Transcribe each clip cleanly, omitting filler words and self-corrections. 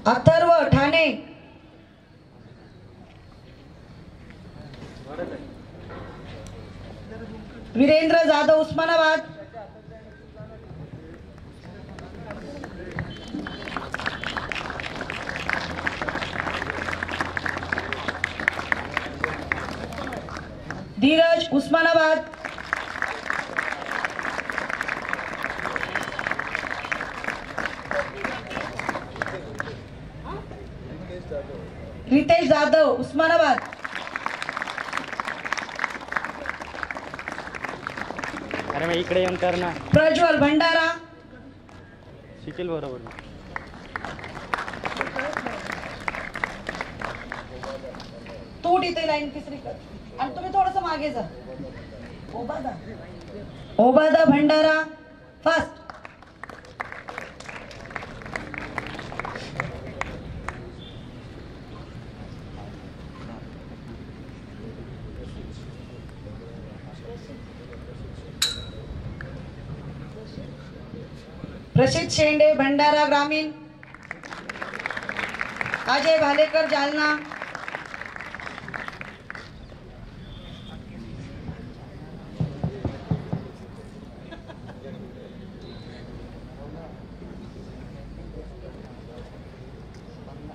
अथर्व ठाणे, वीरेंद्र जाधव उस्मानाबाद, धीरज उस्मानाबाद, रितेश जाधव उस्मानाबाद, अरे मैं इकडे येऊन कर ना. प्रज्वल भंडारा, शिकेल बरोबर. तू तिथे लाईन तिसरी कर आणि तुम्ही थोडस मागे जा. ओबादा भंडारा फास्ट. प्रसिद्ध शेंडे भंडारा ग्रामीण, अजय भालेकर जालना,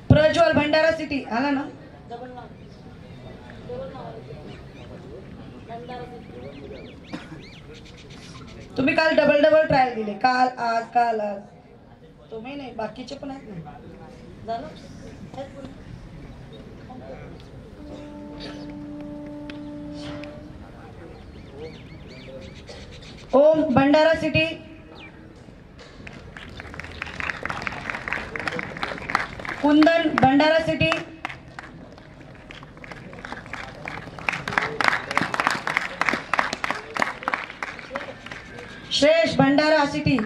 प्रज्वल भंडारा सिटी आला ना. तुम्ही काल डबल ट्रायल दिले, काल आज तुम्ही नाही, बाकीचे पण आहेत ना. झालं Om Bhandara city, Kundan Bhandara city, Shresh Bhandara city,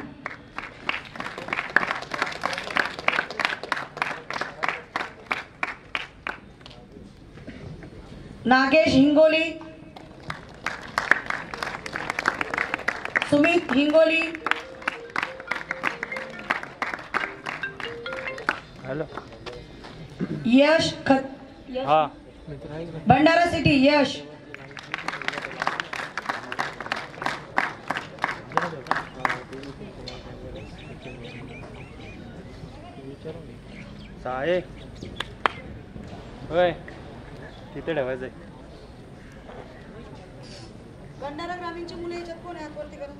Nagesh Hingoli, Sumit Hingoli, hello Yash हाँ भंडारा सिटी, यश साहे होय तिथे ठेवायचंय. भंडारा ग्रामीणची मुले याच्यात कोण आहे? वरती करा.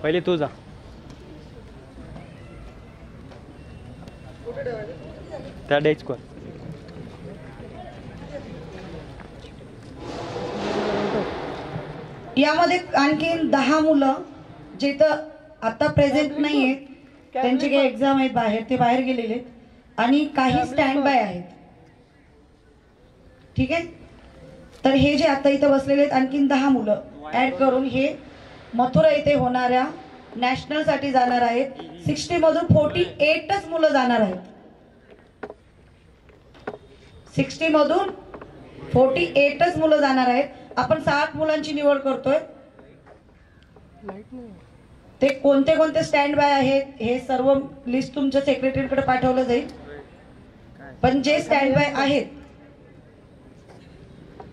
पहिले तू जा. त्या डेस्कवर यामध्ये आणखीन 10 मुलं जे तर आता प्रेझेंट नाही आहेत, त्यांची काही एक्झाम आहेत बाहेर, ते बाहेर गेलेले आहेत आणि काही स्टँड बाय आहेत. ठीक आहे, तर हे जे आता इथं बसलेले आहेत आणखीन 10 मुलं ऍड करून हे मथुरा इथे होणाऱ्या नॅशनल साठी जाणार आहेत. 60 मधून 48च मुलं जाणार आहेत. 60 मधून 48च मुलं जाणार आहेत. आपण 60 मुलांची निवड करतोय. ते कोणते कोणते स्टँड बाय आहेत हे सर्व लिस्ट तुमच्या सेक्रेटरीकडे पाठवलं जाईल. पण जे स्टँड बाय आहेत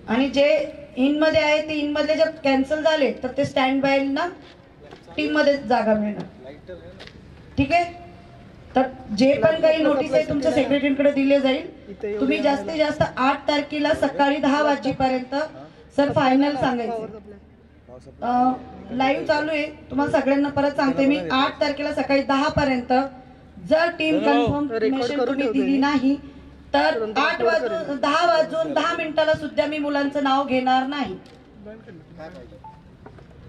आणि जे इन मध्ये आहेत ते इन मधले जर कॅन्सल झाले तर ते स्टँड बाय ना टीम मध्ये जागा मिळणार. ठीक आहे, तर जे पण काही नोटीस आहे तुमच्या सेक्रेटरीकडे दिले जाईल. तुम्ही जास्तीत जास्त 8 तारखेला सकाळी 10 वाजेपर्यंत सर फायनल सांगायचं. लाईव्ह चालू आहे, तुम्हाला सगळ्यांना परत सांगते मी. 8 तारखेला सकाळी 10 पर्यंत जर टीम कन्फर्मेशन तुम्ही दिली नाही तर 10 वाजून 10 मिनिटाला सुद्धा मी मुलांचं नाव घेणार नाही.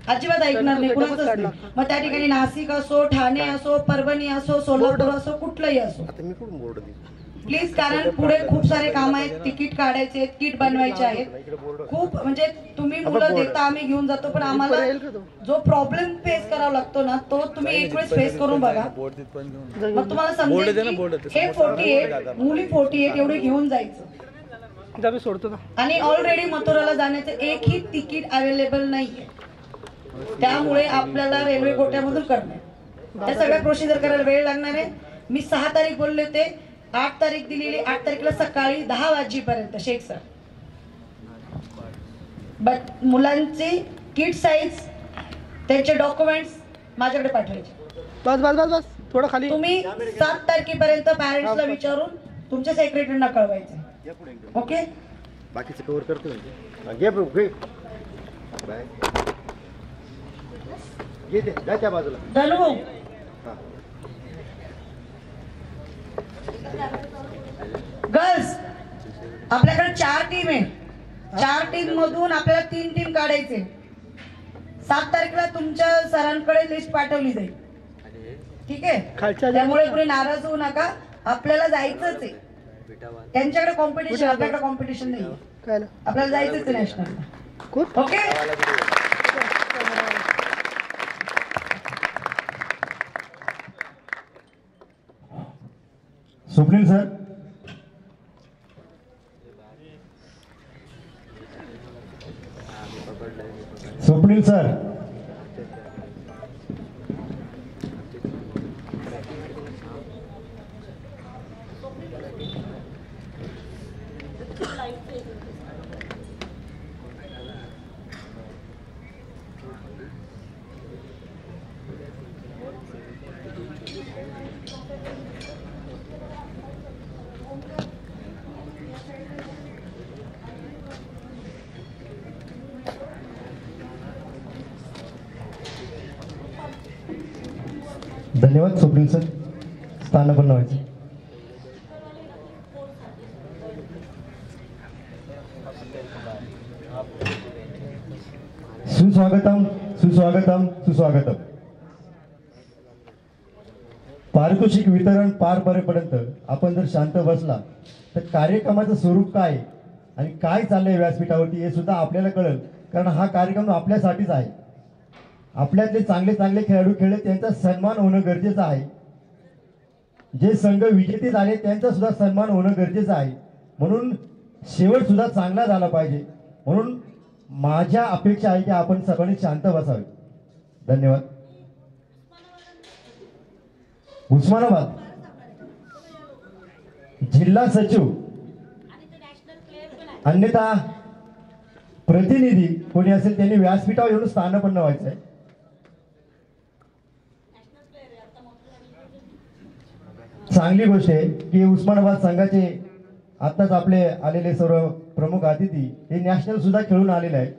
अजिबात ऐकणार नाही कुणाचंच नाही. मग त्या ठिकाणी नाशिक असो, ठाणे असो, परभणी असो, सोलापूर असो, कुठलंही असो प्लीज. कारण पुढे खूप सारे काम आहेत, तिकीट काढायचे, किट बनवायचे आहेत. खूप म्हणजे तुम्ही मुलं देता, आम्ही घेऊन जातो, पण आम्हाला जो प्रॉब्लेम फेस करावा लागतो ना तो तुम्ही एक वेळेस फेस करून बघा. मग तुम्हाला समजेल हे 48 मुली 48 एवढे घेऊन जायचं. सोडतो आणि ऑलरेडी मथुराला जाण्याचं एकही तिकीट अवेलेबल नाहीये. त्यामुळे आपल्याला रेल्वे कोट्यामधून करणार, त्या सगळ्या प्रोसिजर करायला वेळ लागणार आहे. मी 6 तारीख बोलले होते, 8 तारीख दिलेली, 8 तारीखला सकाळी 10 वाजेपर्यंत शेख सर. बट मुलांची किट साईज, त्यांचे डॉक्युमेंट्स माझ्याकडे पाठवायचे. बस बस बस बस थोडं खाली. तुम्ही 7 तारखेपर्यंत पॅरेंट्सला विचारून तुमच्या सेक्रेटरीना कळवायचं. ओके, बाकीचं कव्हर करतो घे घे बाय घे ते जा त्या बाजूला. धनु गर्ल्स, आपल्याकडे 4 टीम आहे. 4 टीम मधून आपल्याला 3 टीम काढायचे. 7 तारखेला तुमच्या सरांकडे लिस्ट पाठवली जाईल. ठीक आहे, त्यामुळे कुणी नाराज होऊ नका. आपल्याला जायचंच आहे. त्यांच्याकडे कॉम्पिटिशन, आपल्याकडे कॉम्पिटिशन नाही. आपल्याला जायचंच आहे national. Okay, Swapnil sir, Swapnil sir, धन्यवाद. स्वप्नील सर, स्थानापन्न व्हायचे. सुस्वागतम सुस्वागतम सुस्वागतम. पारितोषिक वितरण पार पडेपर्यंत आपण जर शांत बसला तर कार्यक्रमाचं स्वरूप काय आणि काय चाललंय व्यासपीठावरती हे सुद्धा आपल्याला कळेल. कारण हा कार्यक्रम आपल्यासाठीच आहे. आपल्यातले चांगले चांगले खेळाडू खेळले त्यांचा सन्मान होणं गरजेचं आहे. जे संघ विजेते झाले त्यांचा सुद्धा सन्मान होणं गरजेचं आहे. म्हणून शेवट सुद्धा चांगला झाला पाहिजे. म्हणून माझ्या अपेक्षा आहे की आपण सर्वांनी शांत बसावे. धन्यवाद. उस्मानाबाद जिल्हा सचिव अन्यथा प्रतिनिधी कोणी असेल त्यांनी व्यासपीठावर येऊन स्थानापन्न व्हायचंय. चांगली गोष्ट आहे की उस्मानाबाद संघाचे आताच आपले आलेले सर्व प्रमुख अतिथी हे नॅशनल सुद्धा खेळून आलेले आहेत.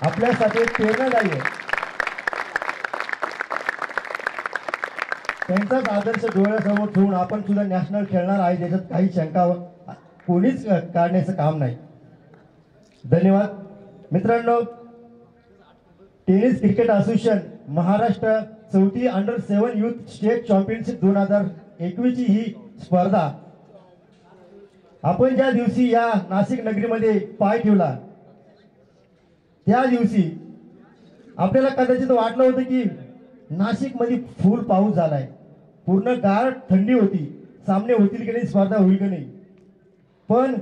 आपल्यासाठी एक प्रेरणादायी आहे. त्यांचाच आदर्श डोळ्यासमोर ठेवून आपण सुद्धा नॅशनल खेळणार आहे, याच्यात काही शंका कोणीच काढण्याचं काम नाही. धन्यवाद. मित्रांनो, टेनिस क्रिकेट असोसिएशन महाराष्ट्र 4थी अंडर-7 युथ स्टेट चॅम्पियनशिप 2021 ची ही स्पर्धा आपण ज्या दिवशी या नाशिक नगरीमध्ये पाय ठेवला त्या दिवशी आपल्याला कदाचित वाटलं होतं की नाशिकमध्ये फुल पाऊस झालाय, पूर्ण गार थंडी होती, सामने होतील की नाही, स्पर्धा होईल की नाही. पण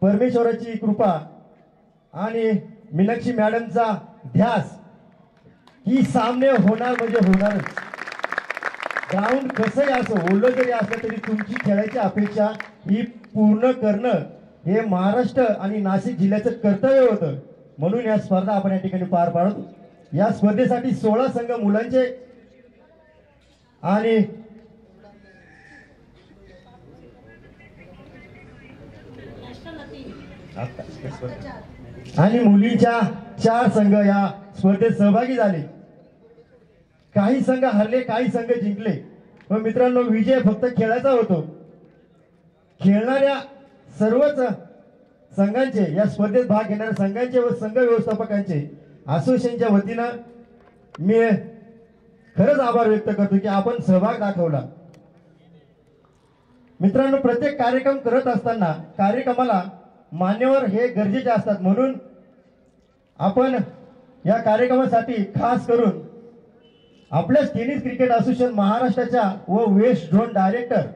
परमेश्वराची कृपा आणि मीनाक्षी मॅडमचा ध्यास ही सामने होणार म्हणजे होणारच. ग्राउंड कसंही असो, ओलं जरी असलं तरी तुमची खेळायची अपेक्षा ही पूर्ण करणं हे महाराष्ट्र आणि नाशिक जिल्ह्याचं कर्तव्य होतं. म्हणून या स्पर्धा आपण या ठिकाणी पार पाडतो. या स्पर्धेसाठी 16 संघ मुलांचे आणि मुलींच्या 4 संघ या स्पर्धेत सहभागी झाले. काही संघ हरले, काही संघ जिंकले. पण मित्रांनो, विजय फक्त खेळाचा होतो. खेळणाऱ्या सर्वच संघांचे, या स्पर्धेत भाग घेणाऱ्या संघांचे व संघ व्यवस्थापकांचे असोसिएशनच्या वतीनं मी खरंच आभार व्यक्त करतो की आपण सहभाग दाखवला. मित्रांनो, प्रत्येक कार्यक्रम करत असताना कार्यक्रमाला मान्यवर हे गरजेचे असतात. म्हणून आपण या कार्यक्रमासाठी खास करून आपल्या टेनिस क्रिकेट असोसिएशन महाराष्ट्राच्या व वेस्ट झोन डायरेक्टर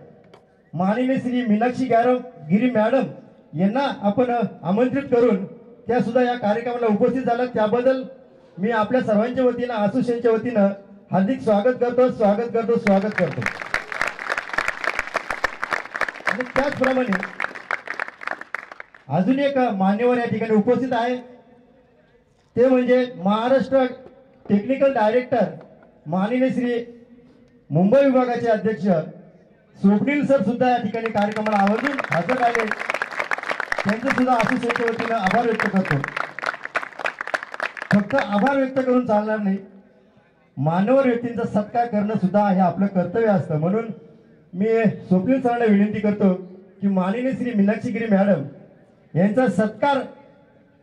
माननीय श्री मीनाक्षी गिरी मॅडम यांना आपण आमंत्रित करून त्या सुद्धा या कार्यक्रमाला उपस्थित झाल्या. त्याबद्दल मी आपल्या सर्वांच्या वतीनं असोसिएशनच्या वतीनं हार्दिक स्वागत करतो. आणि त्याचप्रमाणे अजून एक मान्यवर या ठिकाणी उपस्थित आहे, ते म्हणजे महाराष्ट्र टेक्निकल डायरेक्टर माननीय श्री मुंबई विभागाचे अध्यक्ष स्वप्नील सर सुद्धा या ठिकाणी कार्यक्रमाला आवर्जून हजर राहिले. त्यांचं सुद्धा असोसिएशनच्या वतीनं आभार व्यक्त करतो. फक्त आभार व्यक्त करून चालणार नाही, मान्यवर व्यक्तींचा सत्कार करणं सुद्धा हे आपलं कर्तव्य असतं. म्हणून मी स्वप्नील सरांना विनंती करतो की माननीय श्री मीनाक्षीगिरी मॅडम यांचा सत्कार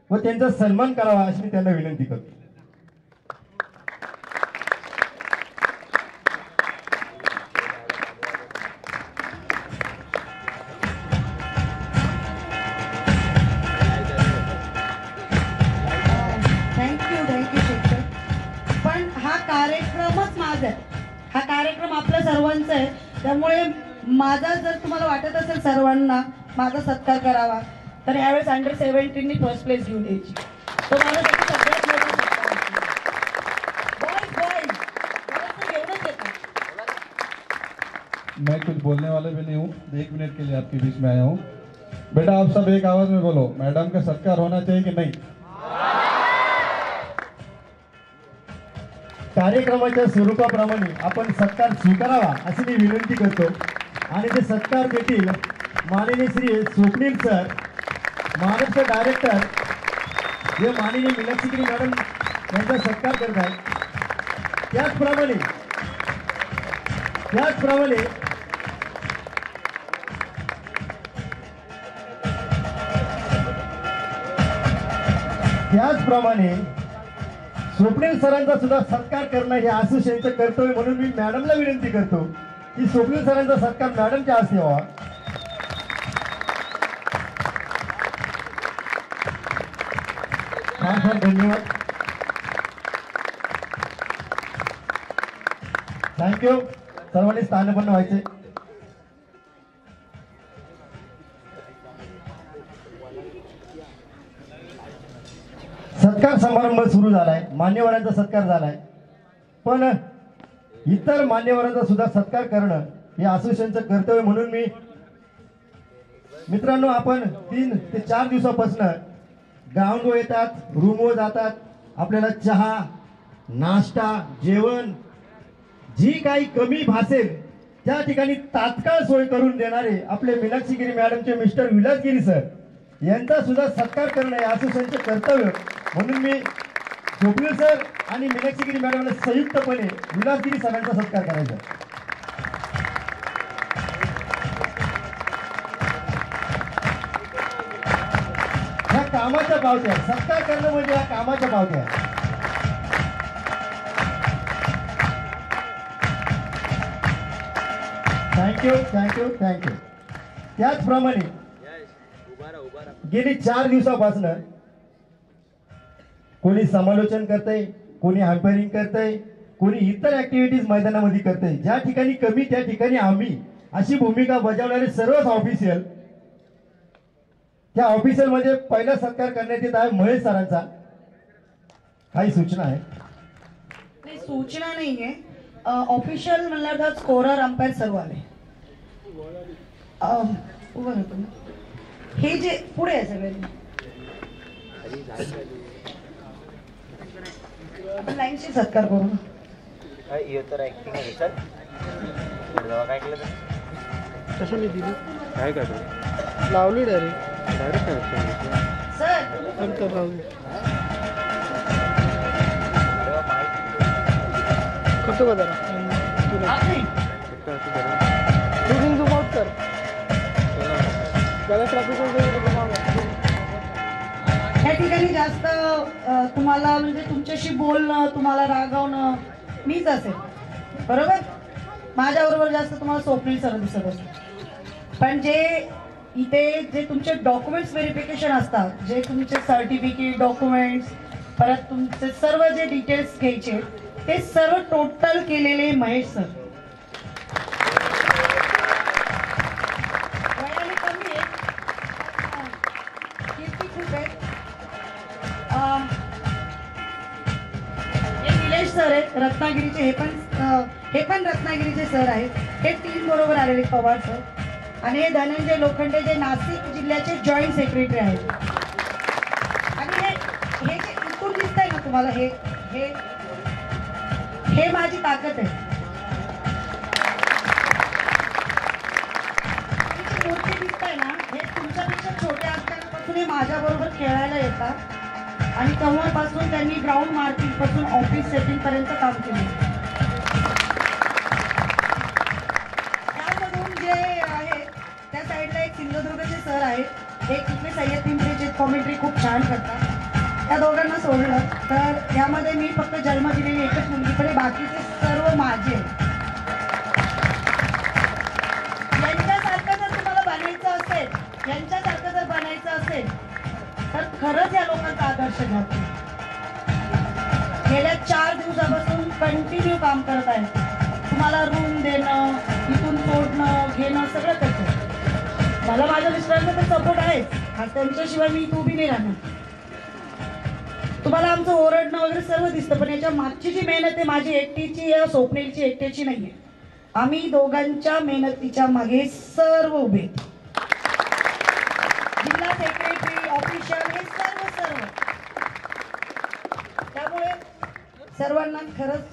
व त्यांचा सन्मान करावा अशी मी त्यांना विनंती करतो. थँक्यू शिक्षक. पण हा कार्यक्रमच माझा आहे, हा कार्यक्रम आपल्या सर्वांचा आहे. त्यामुळे माझा जर तुम्हाला वाटत असेल सर्वांना माझा सत्कार करावा तर यावेळेस अंडर-17 फर्स्ट प्लेस घेऊन यायची. तो माझ्यासाठी सगळ्यात मोठा सत्कार आहे. बॉयज घेऊनच येतात. मैं कुछ बोलने वाला भी नहीं हूँ, 1 मिनट के लिए आपके बीच में आया हूँ. बेटा आप सब एक आवाज में बोलो, मैडम का सत्कार होना चाहिए कि नहीं? कार्यक्रमाच्या स्वरूपाप्रमाणे आपण सत्कार स्वीकारावा अशी मी विनंती करतो. आणि ते सत्कार देतील माननीय श्री स्वप्नील सर, महाराष्ट्र डायरेक्टर, जे माननीय मीनाक्षीगिरी मॅडम यांचा सत्कार करत आहेत. त्याचप्रमाणे स्वप्नील सरांचा सुद्धा सत्कार करणं हे असोसिएशनचं कर्तव्य. म्हणून मी मॅडमला विनंती करतो की स्वप्नील सरांचा सत्कार मॅडमच्या हस्ते व्हावा. फार फार धन्यवाद. थँक्यू. सर्वांनी स्थानपन्न व्हायचे. सत्कार समारंभ सुरू झालाय, मान्यवरांचा सत्कार झालाय, पण इतर मान्यवरांचा सुद्धा सत्कार करणं हे असोसिएशनचं कर्तव्य. म्हणून मी मित्रांनो, आपण 3 ते 4 दिवसापासून ग्राउंडवर येतात, रूमवर जातात, आपल्याला चहा, नाश्ता, जेवण जी काही कमी भासेल त्या ठिकाणी तात्काळ सोय करून देणारे आपले मीनाक्षीगिरी मॅडमचे मिस्टर विलासगिरी सर यांचा सुद्धा सत्कार करणं हे असोसिएशनचे कर्तव्य. म्हणून मी स्वप्नील सर आणि मीनाक्षीगिरी मॅडमला संयुक्तपणे विलासगिरी सरांचा सत्कार करायचा. ह्या कामाच्या पावत्या, सत्कार करणं म्हणजे ह्या कामाच्या पावत्या. थँक्यू. त्याचप्रमाणे गेली 4 दिवसापासून कोणी समालोचन करतंय, कोणी हॅम्परिंग करतंय, कोणी इतर ऍक्टिव्हिटीज मैदानामध्ये करतंय. ज्या ठिकाणी कमी त्या ठिकाणी आम्ही अशी भूमिका बजावणारे सर्वच ऑफिशियल, त्या ऑफिशियल मध्ये पहिला सत्कार करण्यात येत आहे महेश सरांचा. काही सूचना आहे? नाही, सूचना नाहीये. ऑफिशियल म्हणलं तर स्कोरर, अंपायर सर्व आले. उभं राहतो ना, हे जे पुढे आहे सगळे आपण लाईनशी सत्कार करू. कशाने दिली? काय करतो लावली डायरेक्ट सर अंतर लावली. करतो का जरा शूटिंग झूम आउट कर. गलत या ठिकाणी जास्त तुम्हाला म्हणजे तुमच्याशी बोलणं, तुम्हाला रागवणं मीच असेल, बरोबर. माझ्याबरोबर जास्त तुम्हाला स्वप्नील सर दिसत असतो. पण जे इथे जे तुमचे डॉक्युमेंट्स व्हेरिफिकेशन असतात, जे तुमचे सर्टिफिकेट, डॉक्युमेंट्स, परत तुमचे सर्व जे डिटेल्स घ्यायचे ते सर्व टोटल केलेले महेश सर. वयाने कमी आहे, कीर्ती खूप आहे. सर आहेत रत्नागिरीचे, हे पण रत्नागिरीचे सर आहेत. हे टीम बरोबर आलेले पवार सर. आणि हे धनंजय लोखंडे जे नाशिक जिल्ह्याचे जॉईंट सेक्रेटरी आहेत. आणि हे जे इथून दिसतंय ना तुम्हाला, हे माझी ताकद आहे. मूर्ती दिसताय ना, हे तुमच्यापेक्षा छोटे असल्यापासून हे माझ्या बरोबर खेळायला येतात. आणि तेव्हापासून त्यांनी ग्राउंड मार्किंग पासून ऑफिस सेटिंग पर्यंत काम केले. त्यामधून जे आहे त्या साईडला एक सिंधुदुर्गचे सर आहेत, एक तिथले सय्यद पिंपरीचे कॉमेंट्री खूप छान करतात. त्या दोघांना सोडलं तर यामध्ये मी फक्त जन्म दिलेली एकच मुलगी, पण बाकीचे सर्व माझे. यांच्यासारखं जर बनायचं असेल तर खरंच या लोकांचा आदर्श घ्या. गेल्या 4 दिवसापासून कंटिन्यू काम करत आहेत. तुम्हाला रूम देणं, इथून सोडणं घेणं सगळं करतो. मला माझ्या मिस्टरांचा तर सपोर्ट आहेच, त्यांच्याशिवाय मी इथं उभी नाही राहणार. तुम्हाला आमचं ओरडणं वगैरे सर्व दिसतं, पण याच्या मागची जी मेहनत आहे माझी एकटीची या स्वप्नीलची एकट्याची नाहीये. आम्ही दोघांच्या मेहनतीच्या मागे सर्व उभे. जिल्हा सेक्रेटरी, ऑफिशियल, हे सर्व. त्यामुळे सर्वांना खरंच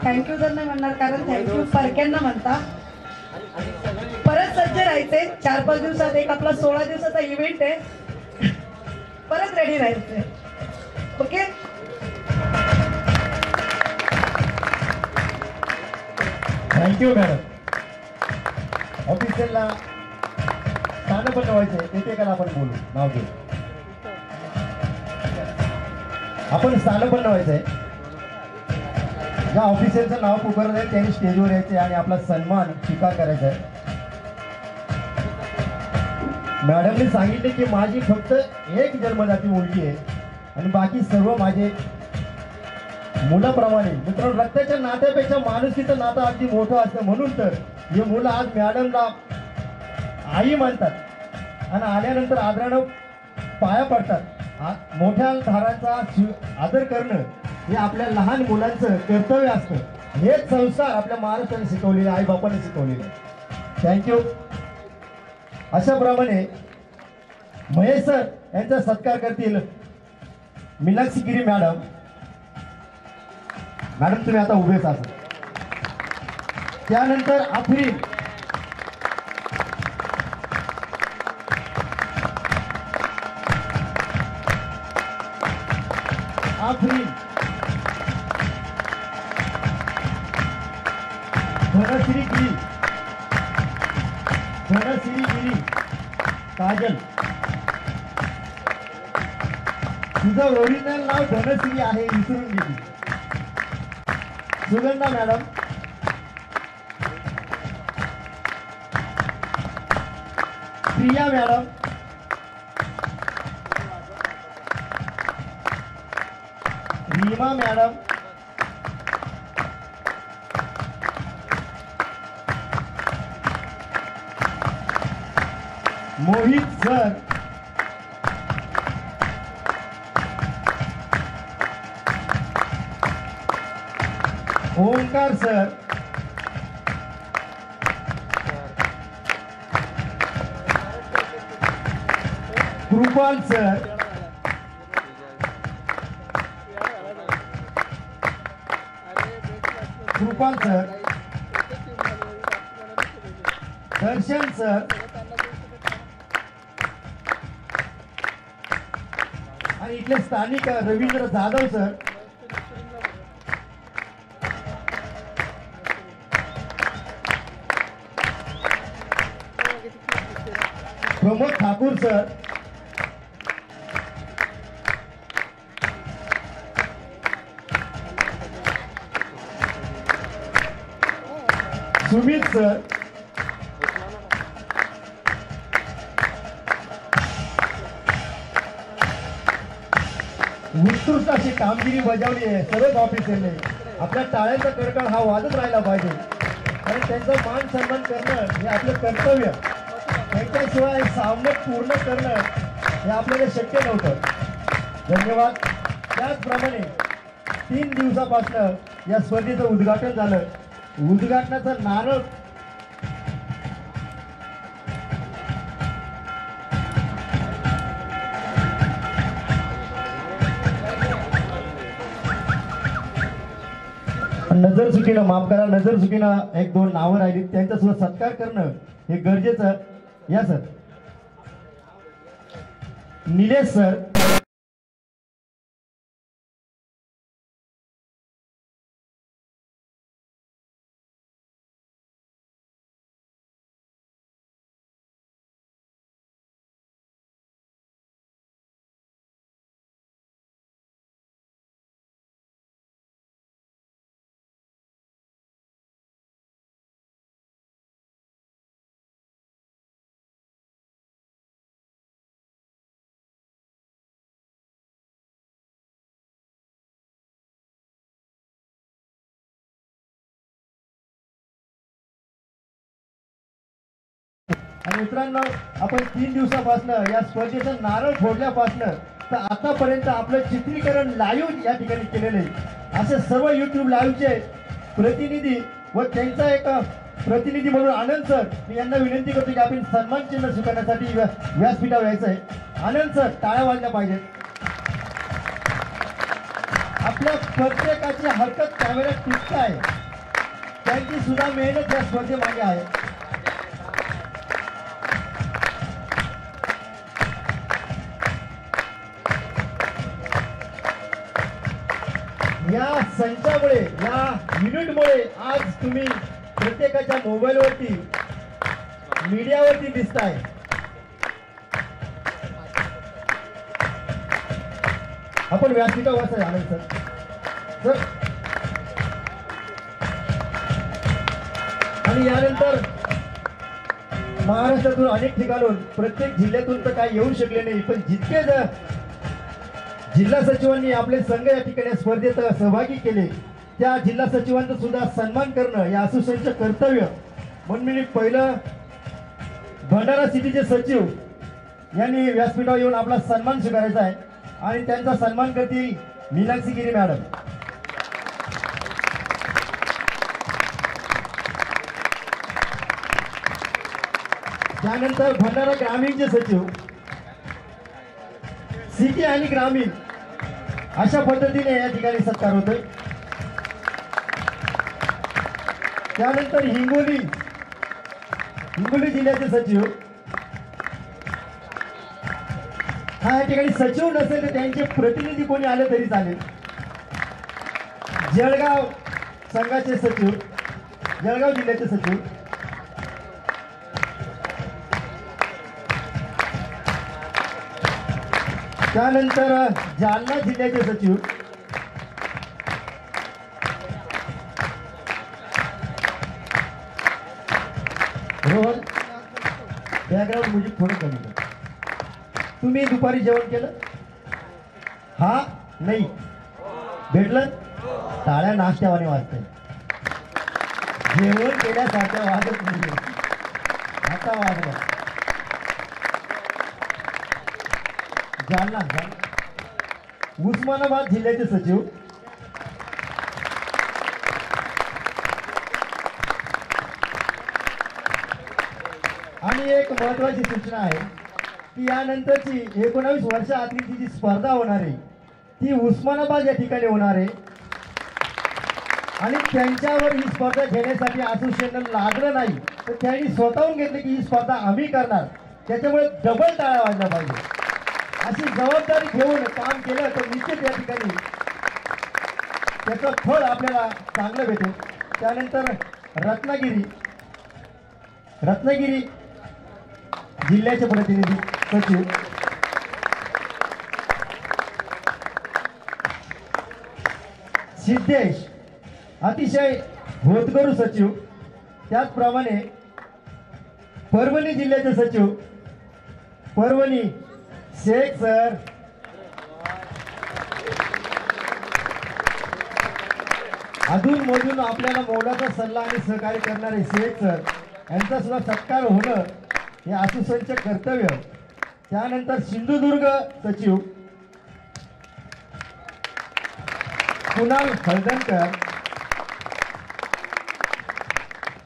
थँक्यू जर नाही म्हणणार, कारण थँक्यू परक्यांना म्हणता. परत सज्ज राहायचे. 4-5 दिवसात एक आपला 16 दिवसाचा इव्हेंट आहे, परत रेडी राहायचे. ओके. Thank you madam. ऑफिसरला स्थान पण व्हायचंय, येते का आपण बोलू, नाव घेऊ. आपण स्थान पण व्हायचंय. ज्या ऑफिसरचं नाव पुकारत आहे त्यांनी स्टेजवर यायचे आणि आपला सन्मान स्वीकार करायचा आहे. मॅडमने सांगितले की माझी फक्त एक जन्मदाती मुलगी आहे आणि बाकी सर्व माझे मुलाप्रमाणे. मित्रांनो, रक्ताच्या नात्यापेक्षा माणुसकीचं नातं अगदी मोठं असतं. म्हणून तर हे मुलं आज मॅडमला आई म्हणतात आणि आल्यानंतर आदरानं पाया पडतात. मोठ्या धारांचा आदर करणं हे आपल्या लहान मुलांचं कर्तव्य असतं. हेच संस्कार आपल्या महाराष्ट्राने शिकवलेले, आई बापाने शिकवलेले. थँक्यू. अशाप्रमाणे महेश सर यांचा सत्कार करतील मीनाक्षी गिरी मॅडम. मॅडम तुम्ही आता उभेच असाल. त्यानंतर आफरीन, धनश्री गिरी, काजल. तुझं ओरिजिनल नाव धनश्री आहे, विसरून गेली. Sugandha madam, Priya madam, Reema madam, Mohit sir, Omkar sir, Kripal sir, Darshan sir आणि इथले स्थानिक Ravindra Jadhav sir, Pramod Thakur sir, Sumit sir, उत्कृष्ट अशी कामगिरी बजावली आहे सर्वच ऑफिसरने. आपल्या टाळ्यांचा कडकड हा वाजत राहिला पाहिजे आणि त्यांचा मान सन्मान करणं हे आपलं कर्तव्य. त्यांच्याशिवाय सामना पूर्ण करणं हे आपल्याला शक्य नव्हतं. धन्यवाद. त्याचप्रमाणे 3 दिवसापासून या स्पर्धेचं उद्घाटन झालं. उद्घाटनाचं नारळ नजर चुकीनं, माफ करा, नजर चुकीनं 1-2 नावं राहिली, त्यांचा सुद्धा सत्कार करणं हे गरजेचं. या सर, निलेश सर. आणि मित्रांनो, आपण 3 दिवसापासून या स्पर्धेचं नारळ फोडल्यापासून तर आतापर्यंत आपलं चित्रीकरण लाईव्ह या ठिकाणी केलेलं आहे. असे सर्व युट्यूब लाईव्हचे प्रतिनिधी व त्यांचा एक प्रतिनिधी म्हणून आनंद सर, मी यांना विनंती करतो की आपण सन्मान चिन्ह स्वीकारण्यासाठी व्यासपीठावर यायचं आहे. आनंद सर, टाळ्या वाजल्या पाहिजेत. आपल्या प्रत्येकाची हरकत कॅमेऱ्यात टिकत आहे, त्यांची सुद्धा मेहनत या स्पर्धेमागे आहे. या संचामुळे, या युनिटमुळे आज तुम्ही प्रत्येकाच्या मोबाईलवरती, मीडियावरती दिसताय. आपण व्यासपीठावर वाचाय आनंद सर. आणि यानंतर महाराष्ट्रातून अनेक ठिकाणून, प्रत्येक जिल्ह्यातून तर काही येऊ शकले नाही, पण जितके जिल्हा सचिवांनी आपले संघ या ठिकाणी स्पर्धेत सहभागी केले, त्या जिल्हा सचिवांचा सुद्धा सन्मान करणं या असोसिएशनचं कर्तव्य. म्हणून मी पहिलं भंडारा सिटीचे सचिव यांनी व्यासपीठावर येऊन आपला सन्मान स्वीकारायचा आहे आणि त्यांचा सन्मान करतील मीनाक्षी गिरी मॅडम. त्यानंतर भंडारा ग्रामीणचे सचिव, सिटी आणि ग्रामीण अशा पद्धतीने या ठिकाणी सत्कार होतोय. त्यानंतर हिंगोली जिल्ह्याचे सचिव, हा या ठिकाणी सचिव नसेल तर त्यांचे प्रतिनिधी कोणी आले तरी चालेल. जळगाव संघाचे सचिव, जळगाव जिल्ह्याचे सचिव. त्यानंतर जालना जिल्ह्याचे सचिव, रोहन. बॅकग्राऊंड म्युझिक थोडं कमी कर. तुम्ही दुपारी जेवण केलं? हा नाही भेटलं? टाळ्या नाश्त्यावाने वाजते. जेवण केल्यासारख्या वाजत नाही. आता वाजलं. जालना, उस्मानाबाद जिल्ह्याचे सचिव, आणि एक महत्वाची सूचना आहे की यानंतरची 19 वर्षाआतली जी स्पर्धा होणार आहे ती उस्मानाबाद या ठिकाणी होणार आहे. आणि त्यांच्यावर ही स्पर्धा घेण्यासाठी असोसिएशनला लागलं नाही, तर त्यांनी स्वतःहून घेतलं की ही स्पर्धा आम्ही करणार, त्याच्यामुळे डबल टाळ्या वाजल्या पाहिजे. अशी जबाबदारी घेऊन काम केलं तर निश्चित या ठिकाणी त्याचं फळ आपल्याला चांगलं भेटेल. त्यानंतर रत्नागिरी जिल्ह्याचे प्रतिनिधी सचिव, सिद्धेश अतिशय होतकरू सचिव. त्याचप्रमाणे परभणी जिल्ह्याचे सचिव, परभणी शेख सर. अधून मधून आपल्याला मोलाचा सल्ला आणि सहकार्य करणारे शेख सर यांचा सुद्धा सत्कार होणं हे असोसिएशनचे कर्तव्य. त्यानंतर सिंधुदुर्ग सचिव कुणाल हळदणकर,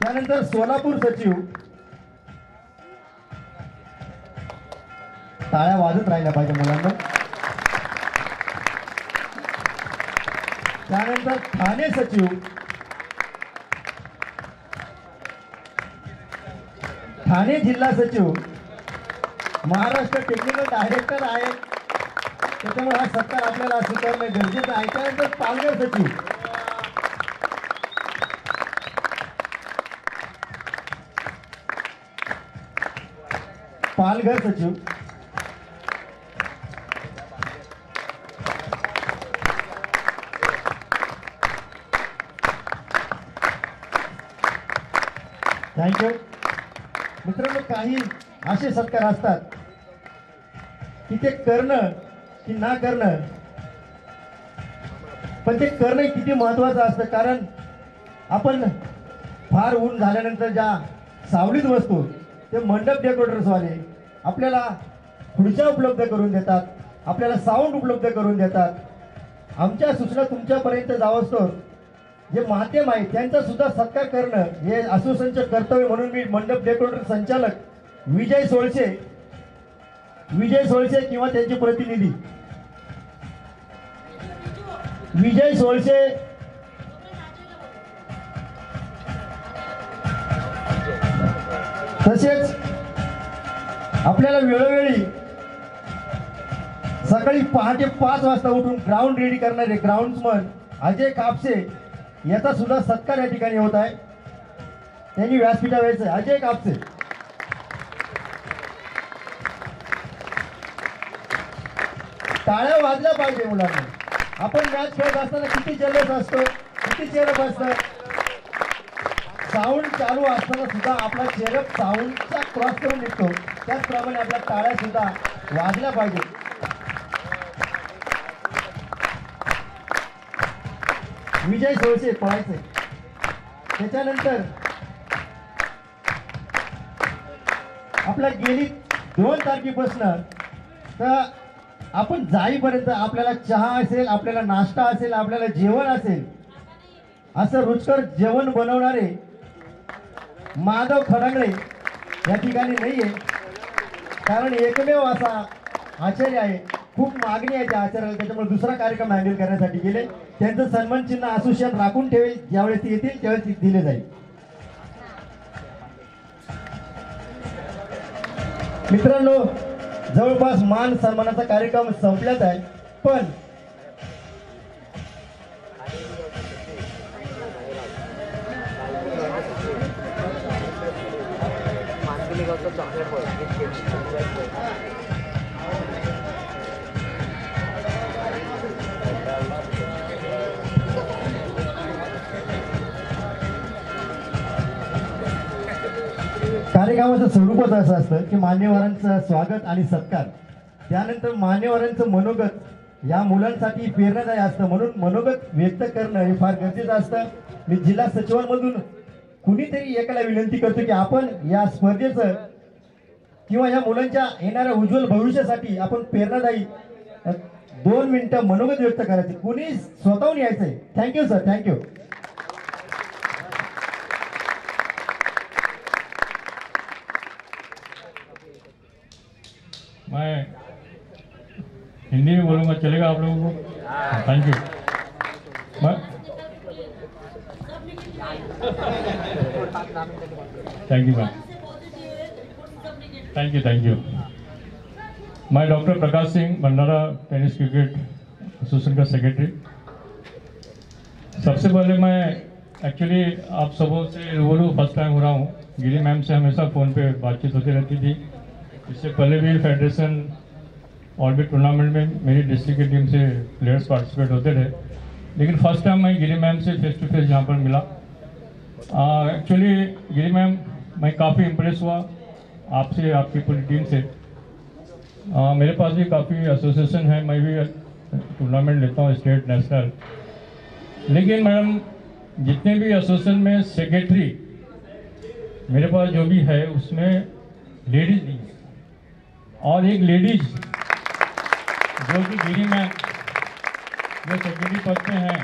त्यानंतर सोलापूर सचिव, टाळ्या वाजत राहिल्या पाहिजे मुलांना. त्यानंतर ठाणे सचिव, ठाणे जिल्हा सचिव, महाराष्ट्र टेक्निकल डायरेक्टर आहे, त्याच्यामुळे हा सत्कार आपल्याला स्वीकारणं गरजेचं आहे. त्यानंतर पालघर सचिव, पालघर सचिव, थँक्यू. मित्रांनो, काही असे सत्कार असतात की ते करणं की ना करणं, पण ते करणं किती महत्वाचं असतं. कारण आपण फार ऊन झाल्यानंतर ज्या सावलीत बसतो ते मंडप डेकोरेटर्सवाले आपल्याला खुर्च्या उपलब्ध करून देतात, आपल्याला साऊंड उपलब्ध करून देतात. आमच्या सूचना तुमच्यापर्यंत जावं जे माध्यम आहे त्यांचा सुद्धा सत्कार करणं हे असोसिएशनचे कर्तव्य म्हणून मी मंडप डेकोरेटर संचालक विजय सोळशे किंवा त्यांचे प्रतिनिधी विजय सोळशे, तसेच आपल्याला वेळोवेळी सकाळी पहाटे 5 वाजता उठून ग्राउंड रेडी करणारे ग्राउंड्समन अजय कापसे याचा सुद्धा सत्कार या ठिकाणी होत आहे. त्यांनी व्यासपीठावर यायचं. अजय कापसे, टाळ्या वाजल्या पाहिजे मुलांना. आपण मॅच खेळत असताना किती जल्लोष असतो, किती चेअरअप असतं. साऊंड चालू असताना सुद्धा आपला चेअरअप साऊंडचा क्रॉस करून निघतो, त्याचप्रमाणे आपल्या टाळ्या सुद्धा वाजल्या पाहिजे. विजय सोळशे पळायचे. त्याच्यानंतर आपल्या गेली 2 तारखेपासून तर आपण जाईपर्यंत आपल्याला चहा असेल, आपल्याला नाश्ता असेल, आपल्याला जेवण असेल, असं रुचकर जेवण बनवणारे माधव खडंगळे या ठिकाणी नाहीये. कारण एकमेव असा आचार्य आहे, खूप मागणी आहे त्या आचार्याला, त्याच्यामुळे दुसरा कार्यक्रम हँडल करण्यासाठी गेले. त्यांचं सन्मान चिन्ह असोसिएशन राखून ठेवेल, ज्यावेळेस ते येतील त्यावेळेस ते दिले जाईल. मित्रांनो, जवळपास मान सन्मानाचा कार्यक्रम संपल्यात आहे, पण कार्यक्रमाचं स्वरूपच असं असतं की मान्यवरांचं स्वागत आणि सत्कार, त्यानंतर मान्यवरांचं मनोगत या मुलांसाठी प्रेरणादायी असतं, म्हणून मनोगत व्यक्त करणं हे फार गरजेचं असतं. मी जिल्हा सचिवांमधून कुणीतरी एकाला विनंती करतो की आपण या स्पर्धेचं किंवा या मुलांच्या येणाऱ्या उज्ज्वल भविष्यासाठी आपण प्रेरणादायी 2 मिनिटं मनोगत व्यक्त करायचे. कुणी स्वतःहून यायचंय. Thank you sir, thank you. मैं हिंदी में बोलूँगा, चलेगा आप लोगों को? Thank you. Thank you ma'am. Thank you. मैं doctor Prakash Singh, Bhandara tennis cricket association का सेक्रेटरी. सबसे पहले मैं एक्चुअली आप सबों से रूबरू फर्स्ट टाइम हो रहा हूँ. गिरी मैम से हमेशा फ़ोन पे बातचीत होती रहती थी. इससे पहले भी फेडरेशन और भी टूर्नामेंट में मेरी डिस्ट्रिक्ट की टीम से प्लेयर्स पार्टिसिपेट होते थे, लेकिन फर्स्ट टाइम मैं गिरी मैम से फेस टू फेस यहाँ पर मिला. एक्चुअली गिरी मैम, मैं काफ़ी इम्प्रेस हुआ आपसे, आपकी पूरी टीम से. मेरे पास भी काफ़ी एसोसिएशन है, मैं भी टूर्नामेंट लेता हूँ स्टेट नेशनल. लेकिन मैडम, जितने भी एसोसिएशन में सेक्रेटरी मेरे पास जो भी है उसमें लेडीज नहीं है. और एक लेडीज जो कि गिरी मैम जो सेक्रेटरी पद पे हैं,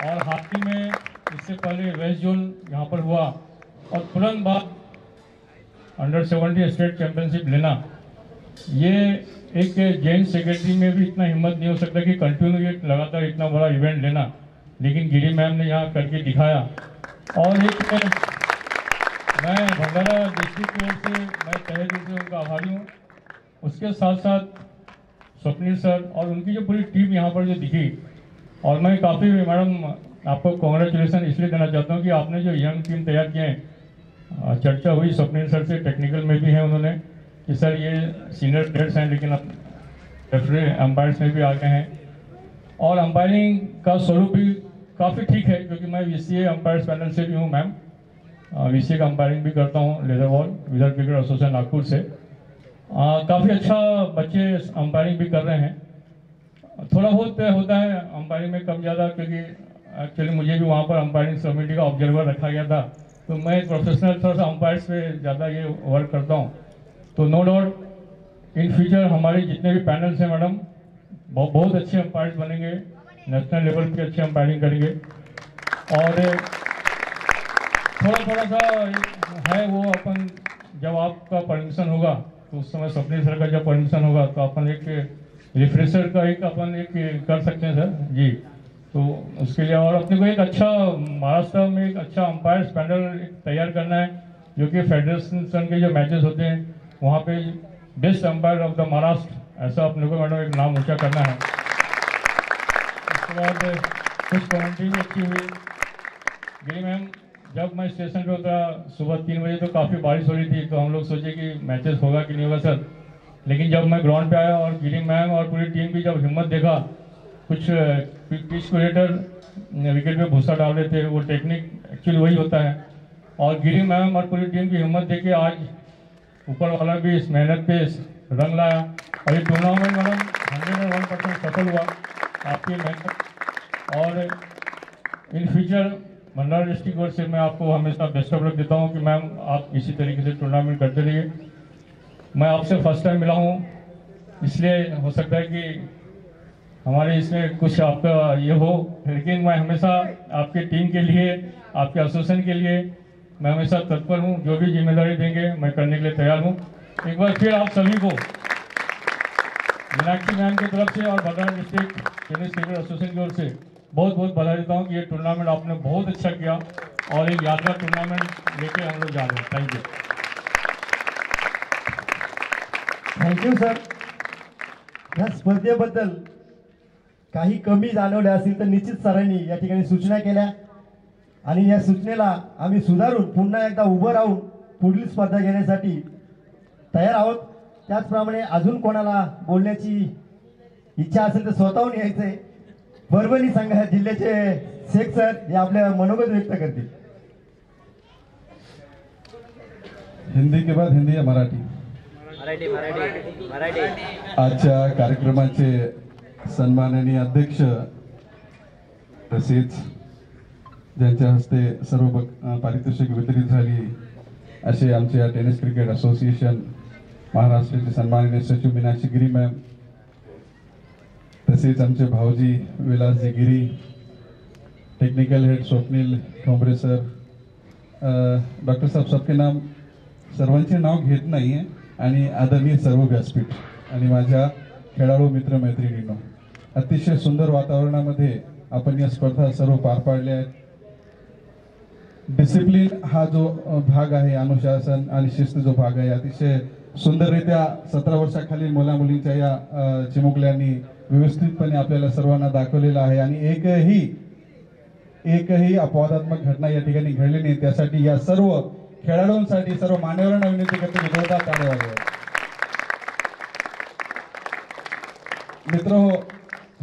और हॉकी में इससे पहले वेस्ट जोन यहाँ पर हुआ और तुरंत बाद अंडर 70 स्टेट चैंपियनशिप लेना, ये एक जॉइंट सेक्रेटरी में भी इतना हिम्मत नहीं हो सकता कि कंटिन्यू ये लगातार इतना बड़ा इवेंट लेना, लेकिन गिरी मैम ने यहाँ करके दिखाया। और एक मैं भंडारा डिस्ट्रिक्ट की ओर से मैं तहे दिल से उनका आभारी हूँ। उसके साथ साथ स्वप्निल सर और उनकी जो पूरी टीम यहाँ पर जो दिखी, और मैं काफ़ी मैडम आपको कॉन्ग्रेचुलेसन इसलिए देना चाहता हूँ कि आपने जो यंग टीम तैयार किए हैं, चर्चा हुई स्वप्निल सर से, टेक्निकल में भी है उन्होंने कि सर ये सीनियर प्लेयर्स हैं लेकिन अब रेफरी एम्पायर्स में भी आ गए हैं, और अंपायरिंग का स्वरूप भी काफ़ी ठीक है क्योंकि मैं VCA अंपायर्स पैनल से भी हूँ मैम, VCA का अंपायरिंग भी करता हूँ leather ball Vidarbha cricket association Nagpur से। काफ़ी अच्छा बच्चे अंपायरिंग भी कर रहे हैं। थोड़ा बहुत होता है अंपायरिंग में कम ज़्यादा, क्योंकि एक्चुअली मुझे भी वहाँ पर अंपायरिंग कमेटी का ऑब्जर्वर रखा गया था, तो मैं प्रोफेशनल थोड़ा सा अंपायर्स पे ज़्यादा ये वर्क करता हूँ। तो नो डाउट इन फ्यूचर हमारे जितने भी पैनल्स हैं मैडम बहुत अच्छे अंपायर्स बनेंगे, नेशनल लेवल पे अच्छे अंपायरिंग करेंगे। और थोड़ा सा है वो अपन जब आपका परमिशन होगा तो उस समय स्वप्निल सर का जब परमिशन होगा तो अपन एक रिफ्रेशर का एक अपन एक कर सकते हैं सर जी। तो उसके लिए और अपने को एक अच्छा महाराष्ट्र में एक अच्छा अंपायर्स पैनल तैयार करना है, जो कि फेडरेशन के जो मैचेस होते हैं वहाँ पे best umpire of the Maharashtra ऐसा अपने को मैडम एक नाम ऊंचा करना है। उसके बाद कुछ कमेंट्री भी अच्छी हुई। गिरी मैम जब मैं स्टेशन पे उतरा सुबह 3 बजे तो काफ़ी बारिश हो रही थी, तो हम लोग सोचे कि मैचेस होगा कि नहीं होगा सर, लेकिन जब मैं ग्राउंड पे आया और गिरी मैम और पूरी टीम की जब हिम्मत देखा, कुछ पिच क्रिएटर विकेट पे भूसा डाल रहे थे, वो टेक्निक एक्चुअली वही होता है, और गिरी मैम और पूरी टीम की हिम्मत देख के आज ऊपर वाला भी इस मेहनत पे रंग लाया और ये टूर्नामेंट मैडम 101% सफल हुआ आपकी मेहनत। और इन फ्यूचर भंडारा डिस्ट्रिक्ट ओर से मैं आपको हमेशा बेस्ट ऑफ लक देता हूँ कि मैम आप इसी तरीके से टूर्नामेंट करते रहिए। मैं आपसे फर्स्ट टाइम मिला हूँ, इसलिए हो सकता है कि हमारे इसमें कुछ आपका ये हो, लेकिन मैं हमेशा आपके टीम के लिए, आपके एसोसिएशन के लिए मैं हमेशा तत्पर हूँ। जो भी जिम्मेदारी देंगे मैं करने के लिए तैयार हूँ। एक बार फिर आप सभी को मीनाक्षी मैम की तरफ से और Bhandara district tennis cricket association की ओर से बहुत बहुत बधाई देता हूँ कि ये टूर्नामेंट आपने बहुत अच्छा किया और एक यादगार टूर्नामेंट लेके हम लोग जा रहे हैं। Thank you. Thank you sir. या स्पर्धेबद्दल काही कमी जाणवले असतील तर निश्चित सरांनी या ठिकाणी सूचना केल्या आणि या सूचनेला आम्ही सुधारून पुन्हा एकदा उभं राहून पुढील स्पर्धा घेण्यासाठी तयार आहोत। त्याचप्रमाणे अजून कोणाला बोलण्याची इच्छा असेल तर स्वतःहून यायचंय। परभणी संघ जिल्ह्याचे शेख सर हे आपल्या मनोगत व्यक्त करतील। हिंदी के बाद हिंदी या मराठी? आजच्या कार्यक्रमाचे सन्माननीय अध्यक्ष तसेच ज्यांच्या हस्ते सर्व पारितोषिक वितरित झाली असे आमच्या टेनिस क्रिकेट असोसिएशन महाराष्ट्राचे सन्माननीय सचिव मीनाक्षी गिरी मॅम, तसेच आमचे भाऊजी Vilasji Giri, technical head Swapnil Thombare sir, doctor साहब, सबके नाम सर्वांचे नाव घेत नाही आहे, आणि आदरणीय सर्व व्यासपीठ आणि माझ्या खेळाडू मित्र मैत्रिणींनो, अतिशय सुंदर वातावरणामध्ये आपण या स्पर्धा सर्व पार पाडल्या आहेत। डिसिप्लिन हा जो भाग आहे, अनुशासन आणि शिस्त जो भाग आहे, अतिशय सुंदररित्या 17 वर्षाखालील मुला मुलींच्या या चिमुकल्यांनी व्यवस्थितपणे आपल्याला सर्वांना दाखवलेला आहे आणि एकही अपवादात्मक घटना या ठिकाणी घडली नाही। त्यासाठी या सर्व खेळाडूंसाठी, सर्व मान्यवरांना विनंती करतो की जोरदार टाळ्या वाजवा। मित्र,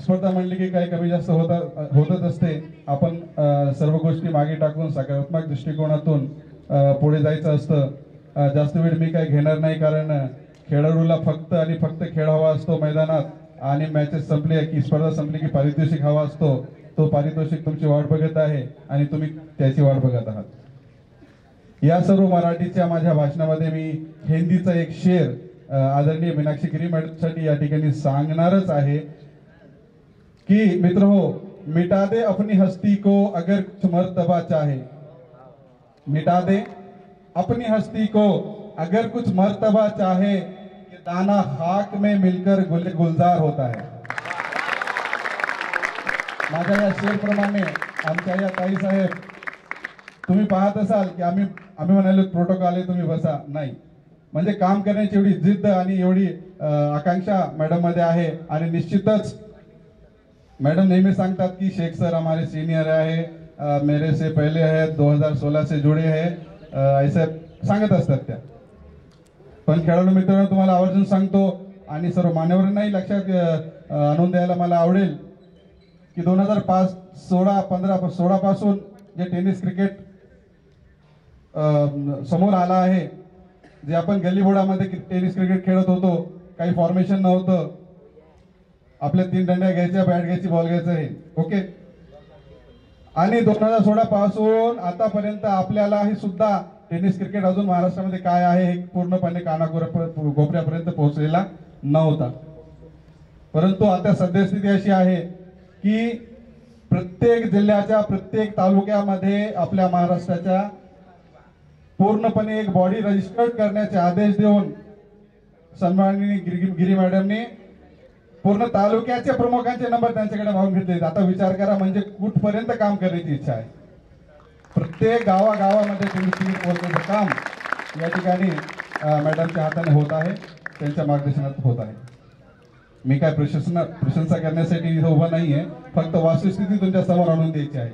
स्पर्धा म्हणली की काही कमी जास्त होतच असते। आपण सर्व गोष्टी मागे टाकून सकारात्मक दृष्टिकोनातून पुढे जायचं असतं। जास्त वेळ मी काय घेणार नाही, कारण खेळाडूला फक्त आणि फक्त खेळ हवा असतो मैदानात, आणि मॅचेस संपले की, स्पर्धा संपली की पारितोषिक हवा असतो। तो पारितोषिक तुमची वाट बघत आहे आणि तुम्ही त्याची वाट बघत आहात। या सर्व मराठीच्या माझ्या भाषणामध्ये मी हिंदीचा एक शेर आदरणीय मीनाक्षी गिरी मॅडमसाठी या ठिकाणी सांगणारच आहे की मित्र हो, मिटा दे अपनी हस्ती को अगर कुछ मर्तबा चाहे, मिटा दे अपनी हस्ती को अगर कुछ मर्तबा चाहे, कि दाना खाक में मिलकर गुलजार होता है. माझ्या या शेरप्रमाणे आमच्या या ताई साहेब, तुम्ही पाहत असाल की आम्ही म्हणालो प्रोटोकॉल आहे तुम्ही बसा, नाही, म्हणजे काम करण्याची एवढी जिद्द आणि एवढी आकांक्षा मॅडम मध्ये आहे. आणि निश्चितच मैडम नेहमी सांगतात की शेख सर हमारे सीनियर है, मेरे से पहले है, 2016 से जुड़े हैं, ऐसे सांगत असतात त्या. पण खेळाडू मित्रांनो, तुम्हाला आवर्जून सांगतो आणि सर्व मान्यवरांनाही लक्षात आणून द्यायला मला आवडेल की 2005, 16 पासून जे टेनिस क्रिकेट समोर आला आहे, जे आपण गल्लीबोळामध्ये टेनिस क्रिकेट खेळत होतो, काही फॉर्मेशन नव्हतं, आपल्या 3 डंड्या घ्यायच्या, बॅट घ्यायची, बॉल घ्यायचं आहे, ओके. आणि 2016 पासून आतापर्यंत आपल्याला ही सुद्धा टेनिस क्रिकेट अजून महाराष्ट्रामध्ये काय आहे हे पूर्णपणे कानाकोपऱ्यापर्यंत पोहोचलेला नव्हता. परंतु आता सद्यस्थिती अशी आहे की प्रत्येक जिल्ह्याच्या, प्रत्येक तालुक्यामध्ये आपल्या महाराष्ट्राच्या पूर्णपणे एक बॉडी रजिस्टर्ड करण्याचे आदेश देऊन सन्माननीय गिरी मॅडमने पूर्ण तालुक्याच्या प्रमुखांचे नंबर त्यांच्याकडे मागून घेतले. आता विचार करा, म्हणजे कुठपर्यंत काम करण्याची इच्छा आहे. प्रत्येक गावागावामध्ये टेनिस क्रिकेट पोहोचण्याचं काम या ठिकाणी मॅडमच्या हाताने होत आहे, त्यांच्या मार्गदर्शनात होत आहे. मी काय प्रशंसा करण्यासाठी इथं उभा नाहीये, फक्त वस्तुस्थिती तुमच्या समोर आणून द्यायची आहे.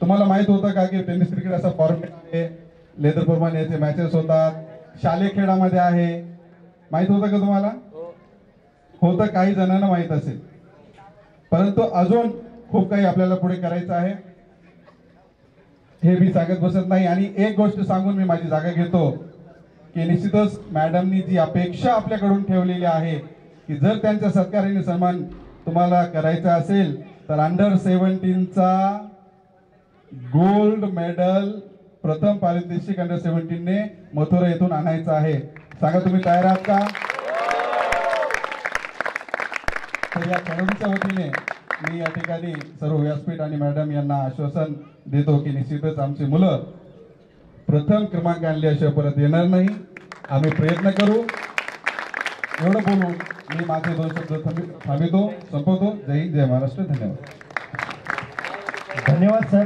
तुम्हाला माहित होतं का की टेनिस क्रिकेट असा फॉर्मॅट आहे, लेदर प्रमाणे याचे मॅचेस होतात, शालेय खेळामध्ये आहे, माहित होतं का तुम्हाला? होतं, काही जणांना माहित असेल, परंतु अजून खूप काही आपल्याला पुढे करायचं आहे, हे मी सांगत बसत नाही. आणि एक गोष्ट सांगून मी माझी जागा घेतो की निश्चितच मॅडमनी जी अपेक्षा आपल्याकडून ठेवलेली आहे की जर त्यांच्या सत्काराने सन्मान तुम्हाला करायचा असेल तर अंडर 17चा गोल्ड मेडल प्रथम पारितोषिक अंडर 17ने मथुरा येथून आणायचं आहे. सांगा, तुम्ही तयार आहात का? तर या खेळाडूंच्या वतीने मी या ठिकाणी सर्व व्यासपीठ आणि मॅडम यांना आश्वासन देतो की निश्चितच आमची मुलं प्रथम क्रमांक आणल्याशिवाय परत येणार नाही. आम्ही प्रयत्न करू. एवढं बोलू मी माझे 2 शब्द थांबवतो, संपवतो. जय हिंद, जय महाराष्ट्र. धन्यवाद. धन्यवाद सर.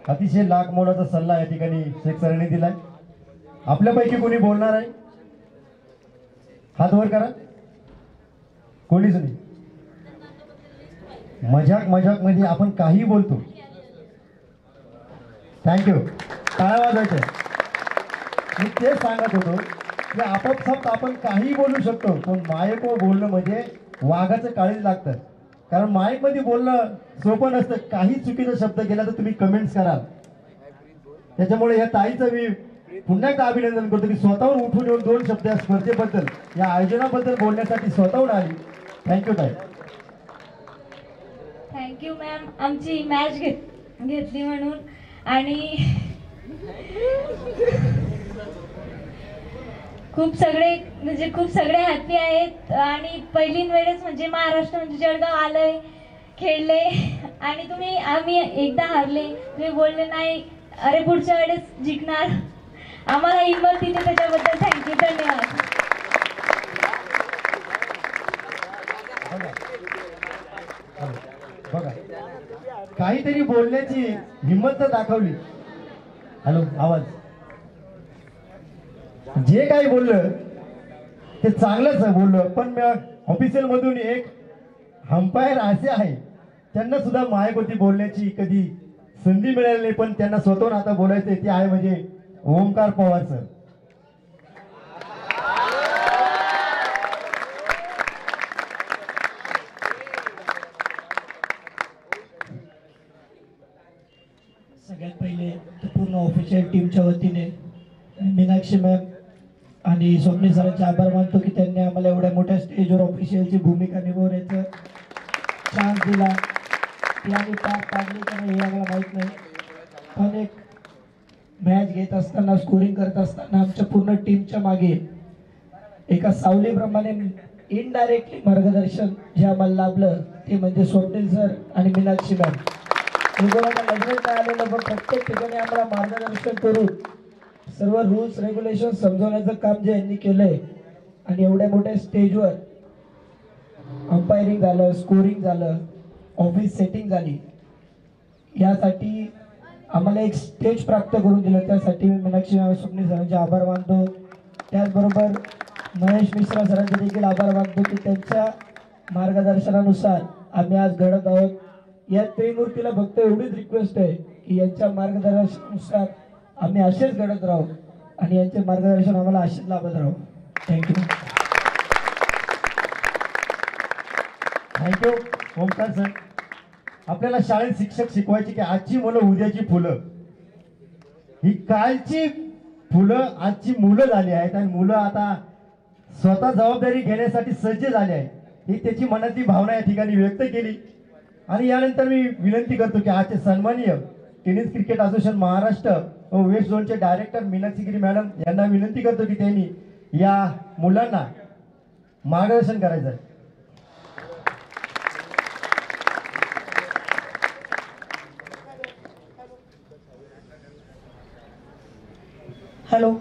अतिशय लाख मोलाचा सल्ला या ठिकाणी शेख सरांनी दिलाय. आपल्यापैकी कोणी बोलणार आहे? हात वर करा. कोणीच नाही. मजाक मध्ये आपण काही बोलतो. थँक्यू. टाळ्या वाजवायच्या. मी तेच सांगत होतो की आपोआप आपण काही बोलू शकतो, पण माईकवर बोलणं म्हणजे वाघाचं काळीज लागतं. कारण माईकमध्ये बोलणं सोपं नसतं. काही चुकीचा शब्द केला तर तुम्ही कमेंट्स कराल. त्याच्यामुळे या ताईचं मी पुन्हा एकदा अभिनंदन करतो की स्वतःहून उठून येऊन 2 शब्द या स्पर्धेबद्दल, या आयोजनाबद्दल बोलण्यासाठी स्वतःहून आली. थँक्यू ताई. थँक्यू मॅम, आमची मॅच घेतली म्हणून. आणि खूप सगळे हॅपी आहेत. आणि पहिली वेळेस म्हणजे महाराष्ट्र म्हणजे जळगाव आलंय, खेळले आणि आम्ही एकदा हारले, तुम्ही बोलले नाही अरे पुढच्या वेळेस जिंकणार, आम्हाला हिंमत दिली, त्याच्याबद्दल थँक्यू. धन्यवाद. बघा, काहीतरी बोलण्याची हिंमत तर दाखवली. हॅलो, आवाज. जे काही बोललं ते चांगलंच बोललं, पण ऑफिशियल मधून एक अंपायर असे आहे त्यांना सुद्धा मायेवरती बोलण्याची कधी संधी मिळाली नाही, पण त्यांना स्वतःहून आता बोलायचं ते आहे म्हणजे ओमकार पवार सर. सगळ्यात पहिले पूर्ण ऑफिशियल टीमच्या वतीने मीनाक्षी मॅम आणि स्वप्नील सरांचे आभार मानतो की त्यांनी आम्हाला एवढ्या मोठ्या स्टेजवर ऑफिशियलची भूमिका निभावण्याचं चान्स दिला. ती आम्ही पार पाडली का नाही हे आम्हाला माहीत नाही, पण एक मॅच घेत असताना, स्कोरिंग करत असताना आमच्या पूर्ण टीमच्या मागे एका सावलीप्रमाणे इनडायरेक्टली मार्गदर्शन जे आम्हाला लाभलं ते म्हणजे स्वप्नील सर आणि मीनाक्षी मॅम. मी कोणाला लग्न नाही आलेलं, पण प्रत्येक ठिकाणी आम्हाला मार्गदर्शन करून सर्व रूल्स रेग्युलेशन समजवण्याचं काम जे यांनी केलंय आणि एवढ्या मोठ्या स्टेजवर अंपायरिंग झालं, स्कोरिंग झालं, ऑफिस सेटिंग झाली, यासाठी आम्हाला एक स्टेज प्राप्त करून दिलं. त्यासाठी मी मीनाक्षी मॅम, स्वप्नील सरांचे आभार मानतो. त्याचबरोबर महेश मिश्रा सरांचे देखील आभार मानतो की त्यांच्या मार्गदर्शनानुसार आम्ही आज घडत आहोत. या त्रिमूर्तीला फक्त एवढीच रिक्वेस्ट आहे की यांच्या मार्गदर्शनानुसार आम्ही असेच घडत राहू आणि यांचे मार्गदर्शन आम्हाला असेच लाभत राहू. थँक्यू. Thank you Omkar sir. आपल्याला शाळेत शिक्षक शिकवायचे की आजची मुलं उद्याची फुलं. ही कालची फुलं आजची मुलं झाली आहेत आणि मुलं आता स्वतः जबाबदारी घेण्यासाठी सज्ज झाले आहेत. ही त्याची मनातली भावना या ठिकाणी व्यक्त केली. आणि यानंतर मी विनंती करतो की आजचे सन्माननीय टेनिस क्रिकेट असोसिएशन महाराष्ट्र व वेस्ट झोनचे डायरेक्टर मीनाक्षी गिरी मॅडम यांना विनंती करतो की त्यांनी या मुलांना मार्गदर्शन करायचं आहे. हॅलो,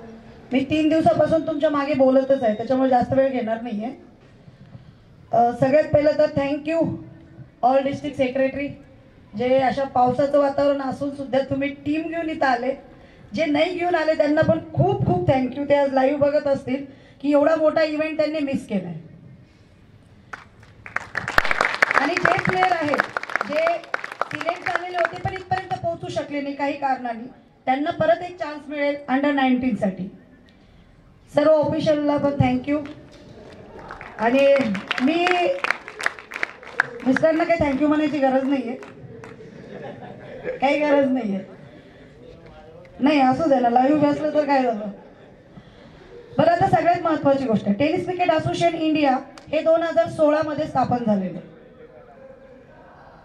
मी 3 दिवसापासून तुमच्या मागे बोलतच आहे, त्याच्यामुळे जास्त वेळ घेणार नाहीये. सगळ्यात पहिलं तर थँक्यू ऑल डिस्ट्रिक्ट सेक्रेटरी, जे अशा पावसाचं वातावरण असून सुद्धा तुम्ही टीम घेऊन इथं आले. जे नाही घेऊन आले त्यांना पण खूप खूप थँक्यू. ते आज लाईव्ह बघत असतील की एवढा मोठा इव्हेंट त्यांनी मिस केलाय. आणि जे प्लेयर आहेत जे सिलेक्ट झालेले होते पण इथपर्यंत पोहोचू शकले नाही काही कारणाने, त्यांना परत एक चान्स मिळेल अंडर 19 साठी. सर्व ऑफिशियलला पण थँक्यू. आणि मी मिस्टरांना काही थँक्यू म्हणायची गरज नाहीये, काही गरज नाहीये. नाही असू दे ना, लाईव्ह बसलं तर काय झालं. बरं, आता सगळ्यात महत्वाची गोष्ट, टेनिस क्रिकेट असोसिएशन इंडिया हे 2016 मध्ये स्थापन झालेले.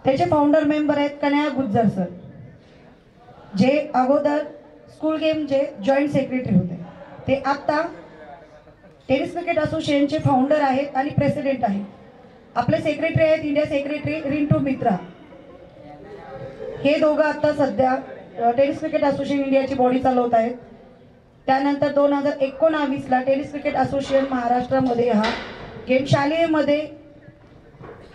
त्याचे फाउंडर मेंबर आहेत कन्हैया गुज्जर सर, जे अगोदर स्कूल गेमचे जॉईंट सेक्रेटरी होते. ते आता टेनिस क्रिकेट असोसिएशनचे फाउंडर आहेत आणि प्रेसिडेंट आहेत. आपले सेक्रेटरी आहेत इंडिया सेक्रेटरी रिंटू मित्रा. हे दोघं आता सध्या टेनिस क्रिकेट असोसिएशन इंडियाची बॉडी चालवत आहेत. त्यानंतर 2019ला टेनिस क्रिकेट असोसिएशन महाराष्ट्रामध्ये हा गेम शालेयमध्ये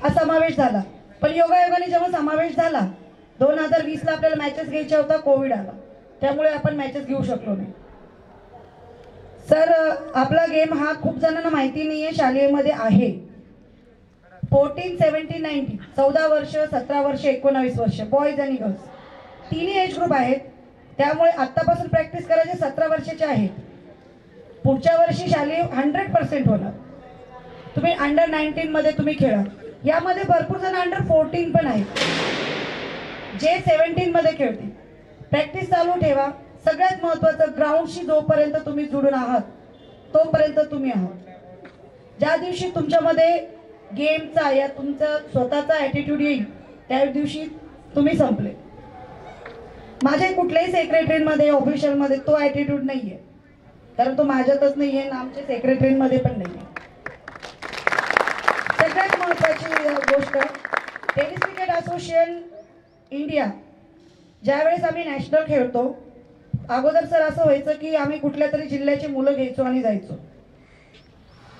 हा समावेश झाला. पण योगायोगाने जेव्हा समावेश झाला 2020ला आपल्याला मॅचेस घ्यायच्या होता, कोविड आला, त्यामुळे आपण मॅचेस घेऊ शकलो नाही. सर, आपला गेम हा खूप जणांना माहिती नाहीये, शालेयमध्ये आहे. 14, 17, 19 14 वर्ष, 17 वर्ष, 19 वर्ष, बॉईज आणि गर्ल्स तिन्ही एज ग्रुप आहेत. त्यामुळे आतापासून प्रॅक्टिस करायचे 17 वर्षाचे आहेत. पुढच्या वर्षी शालेय 100% होणार. तुम्ही अंडर 19 मध्ये तुम्ही खेळा. यामध्ये भरपूर जण अंडर 14 पण आहेत जे 17 मध्ये खेळतील. प्रॅक्टिस चालू ठेवा. सगळ्यात महत्वाचं, ग्राउंडशी जोपर्यंत तुम्ही जुडून आहात तोपर्यंत तुम्ही आहात. ज्या दिवशी तुमच्यामध्ये गेमचा या तुमचा स्वतःचा ॲटिट्यूड येईल त्या दिवशी तुम्ही संपले. माझ्या कुठल्याही सेक्रेटरीमध्ये ऑफिशियलमध्ये तो ॲटिट्यूड नाहीये, कारण तो माझ्यातच नाहीये ना आमच्या सेक्रेटरीमध्ये पण नाहीये. सगळ्यात महत्वाची गोष्ट, टेनिस क्रिकेट असोसिएशन इंडिया ज्यावेळेस आम्ही नॅशनल खेळतो, अगोदर सर असं व्हायचं की आम्ही कुठल्या तरी जिल्ह्याची मुलं घ्यायचो आणि जायचो.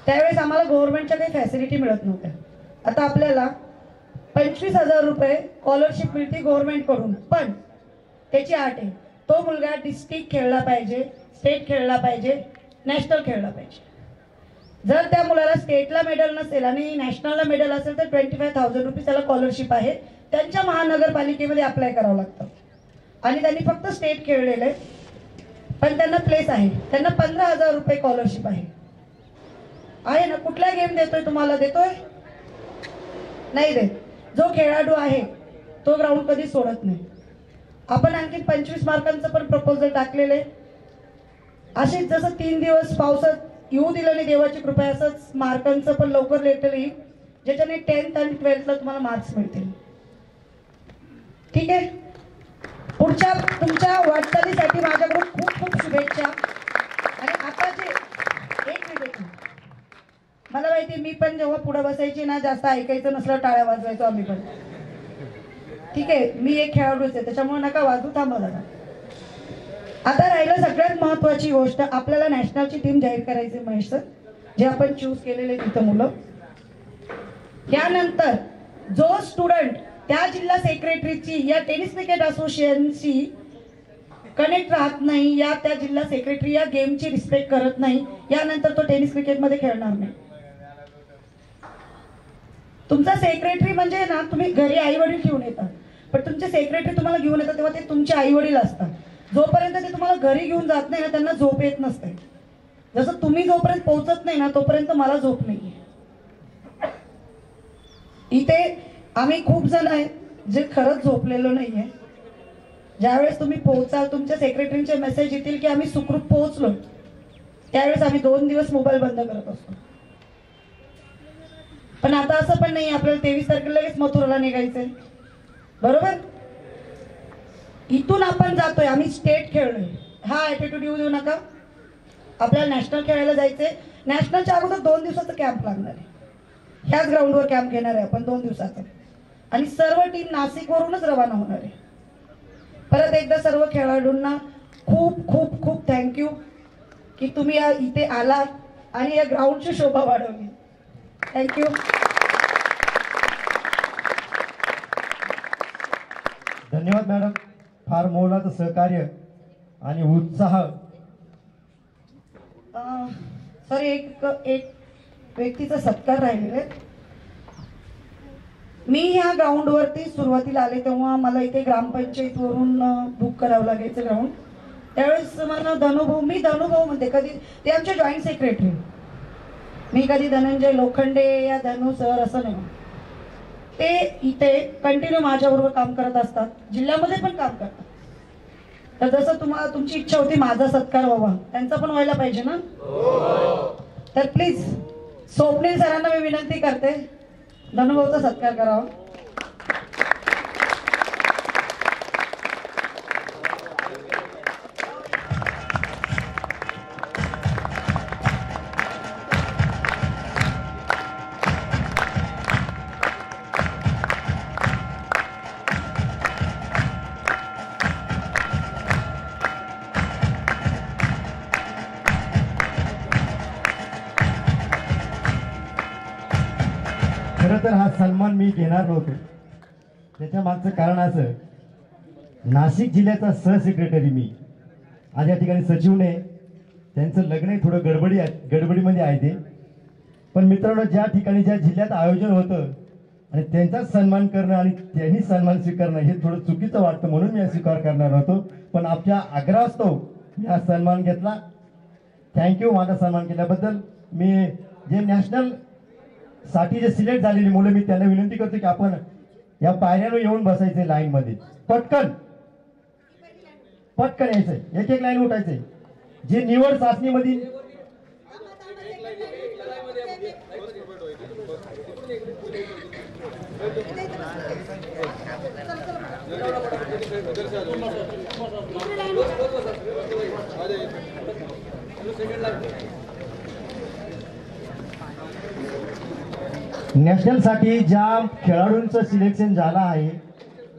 त्यावेळेस आम्हाला गव्हर्नमेंटच्या काही फॅसिलिटी मिळत नव्हत्या. आता आपल्याला 25,000 रुपये स्कॉलरशिप मिळते गव्हर्नमेंटकडून. पण त्याची अट आहे, तो मुलगा डिस्ट्रिक्ट खेळला पाहिजे, स्टेट खेळला पाहिजे, नॅशनल खेळला पाहिजे. जर त्या मुलाला स्टेटला मेडल नसेल आणि नॅशनलला मेडल असेल तर 25,000 रुपये त्याला स्कॉलरशिप आहे. त्यांच्या महानगरपालिकेमध्ये अप्लाय करावं लागतं. आणि त्यांनी फक्त स्टेट खेळलेलं आहे, पण त्यांना प्लेस आहे. त्यांना 15,000 रुपये स्कॉलरशिप आहे ना. कुठला गेम देतोय तुम्हाला? देतोय? नाही देत. जो खेळाडू आहे तो ग्राउंड कधी सोडत नाही. आपण आणखी 25 मार्कांचं पण प्रपोजल टाकलेलं आहे. असेच जसं 3 दिवस पावसात येऊ दिलं नाही देवाची कृपा, असंच मार्कांचं पण लवकर लेटर येईल, ज्याच्याने 10th आणि 12thला तुम्हाला मार्क्स मिळतील. ठीक आहे. पुढच्या तुमच्या वाटचालीसाठी माझ्याकडून खूप खूप शुभेच्छा. आणि आता जे एक मिनिट मला माहिती, मी पण जेव्हा पुढे बसायची ना, जास्त ऐकायचं नसलं टाळ्या वाजवायचो आम्ही पण. ठीक आहे, मी एक खेळाडूच आहे, त्याच्यामुळे नका वाजू, थांबा जरा. आता राहिलं सगळ्यात महत्वाची गोष्ट, आपल्याला नॅशनलची टीम जाहीर करायची महेश सर, जे आपण चूज केलेले तिथं मुलं. यानंतर जो स्टुडंट त्या जिल्हा सेक्रेटरीची या टेनिस क्रिकेट असोसिएशनशी कनेक्ट राहत नाही, या त्या जिल्हा सेक्रेटरी या गेमची रिस्पेक्ट करत नाही, यानंतर तो टेनिस क्रिकेटमध्ये खेळणार नाही. तुमचा सेक्रेटरी म्हणजे ना, तुम्ही घरी आई वडील घेऊन येतात, पण तुमचे सेक्रेटरी तुम्हाला घेऊन येतात तेव्हा ते तुमचे आई वडील असतात. जोपर्यंत ते तुम्हाला घरी घेऊन जात नाही ना, त्यांना झोप येत नसते. जसं तुम्ही जोपर्यंत पोहोचत नाही ना, तोपर्यंत मला झोप नाही. इथे आम्ही खूप जण आहेत जे खरंच झोपलेलो नाहीये. ज्यावेळेस तुम्ही पोहोचाल, तुमच्या सेक्रेटरीचे मेसेज येतील की आम्ही सुखरूप पोहोचलो, त्यावेळेस आम्ही 2 दिवस मोबाईल बंद करत असतो. पण आता असं पण नाही, आपल्याला 23 तारखेला लगेच मथुराला निघायचंय, बरोबर. इथून आपण जातोय, आम्ही स्टेट खेळलोय, हा ॲटिट्यूड येऊ देऊ नका. आपल्याला नॅशनल खेळायला जायचंय. नॅशनलच्या अगोदर 2 दिवसाचा कॅम्प लागणार आहे. ह्याच ग्राउंडवर कॅम्प घेणार आहे आपण 2 दिवसाचा, आणि सर्व टीम नाशिकवरूनच रवाना होणार आहे. परत एकदा सर्व खेळाडूंना खूप खूप खूप थँक्यू की तुम्ही इथे आलात आणि या ग्राउंडची शोभा वाढवली. थँक्यू. धन्यवाद मॅडम, फार मोलाचं सहकार्य आणि उत्साह. सॉरी, एक व्यक्तीचा सत्कार राहिलेला आहे. मी ह्या ग्राउंडवरती सुरुवातीला आले तेव्हा मला इथे ग्रामपंचायतवरून बुक करावं लागायचं ग्राउंड. त्यावेळेस मला धनुभाऊ, मी धनुभाऊ म्हणते, कधी ते आमचे जॉईंट सेक्रेटरी, मी कधी धनंजय लोखंडे या धनु सर असं नाही. ते इथे कंटिन्यू माझ्याबरोबर काम करत असतात, जिल्ह्यामध्ये पण काम करतात. तर जसं तुम्हाला तुमची इच्छा होती माझा सत्कार व्हावा, त्यांचा पण व्हायला पाहिजे ना. तर प्लीज स्वप्नील सरांना मी विनंती करते, धनुभाऊचा सत्कार करावा. खरं तर हा सन्मान मी घेणार नव्हतो. त्याच्या मागचं कारण असं, नाशिक जिल्ह्याचा सहसेक्रेटरी मी, आज या ठिकाणी सचिवने, त्यांचं लग्न थोडं गडबडीमध्ये आहे ते. पण मित्रांनो, ज्या ठिकाणी ज्या जिल्ह्यात आयोजन होतं आणि त्यांचाच सन्मान करणं आणि त्यांनी सन्मान स्वीकारणं हे थोडं चुकीचं वाटतं, म्हणून मी स्वीकार करणार नव्हतो. पण आपल्या आग्रहास्तव मी हा सन्मान घेतला. थँक्यू माझा सन्मान केल्याबद्दल. मी जे नॅशनल साठी जे सिलेक्ट झालेली मुलं, मी त्यांना विनंती करतो की आपण या पायऱ्यावर येऊन बसायचे लाईन मध्ये, पटकन यायचंय, एक लाईन उठायचंय. जे निवड चाचणीमध्ये नॅशनल साठी ज्या खेळाडूंचं सिलेक्शन झालं आहे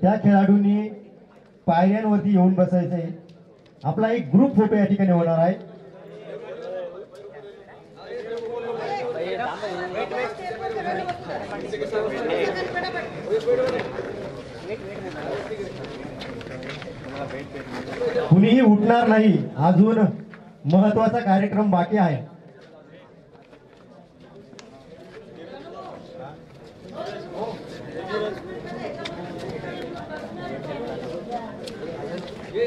त्या खेळाडूंनी पायऱ्यांवरती येऊन बसायचंय. आपला एक ग्रुप फोटो या ठिकाणी होणार आहे. कुणीही उठणार नाही, अजून महत्वाचा कार्यक्रम बाकी आहे.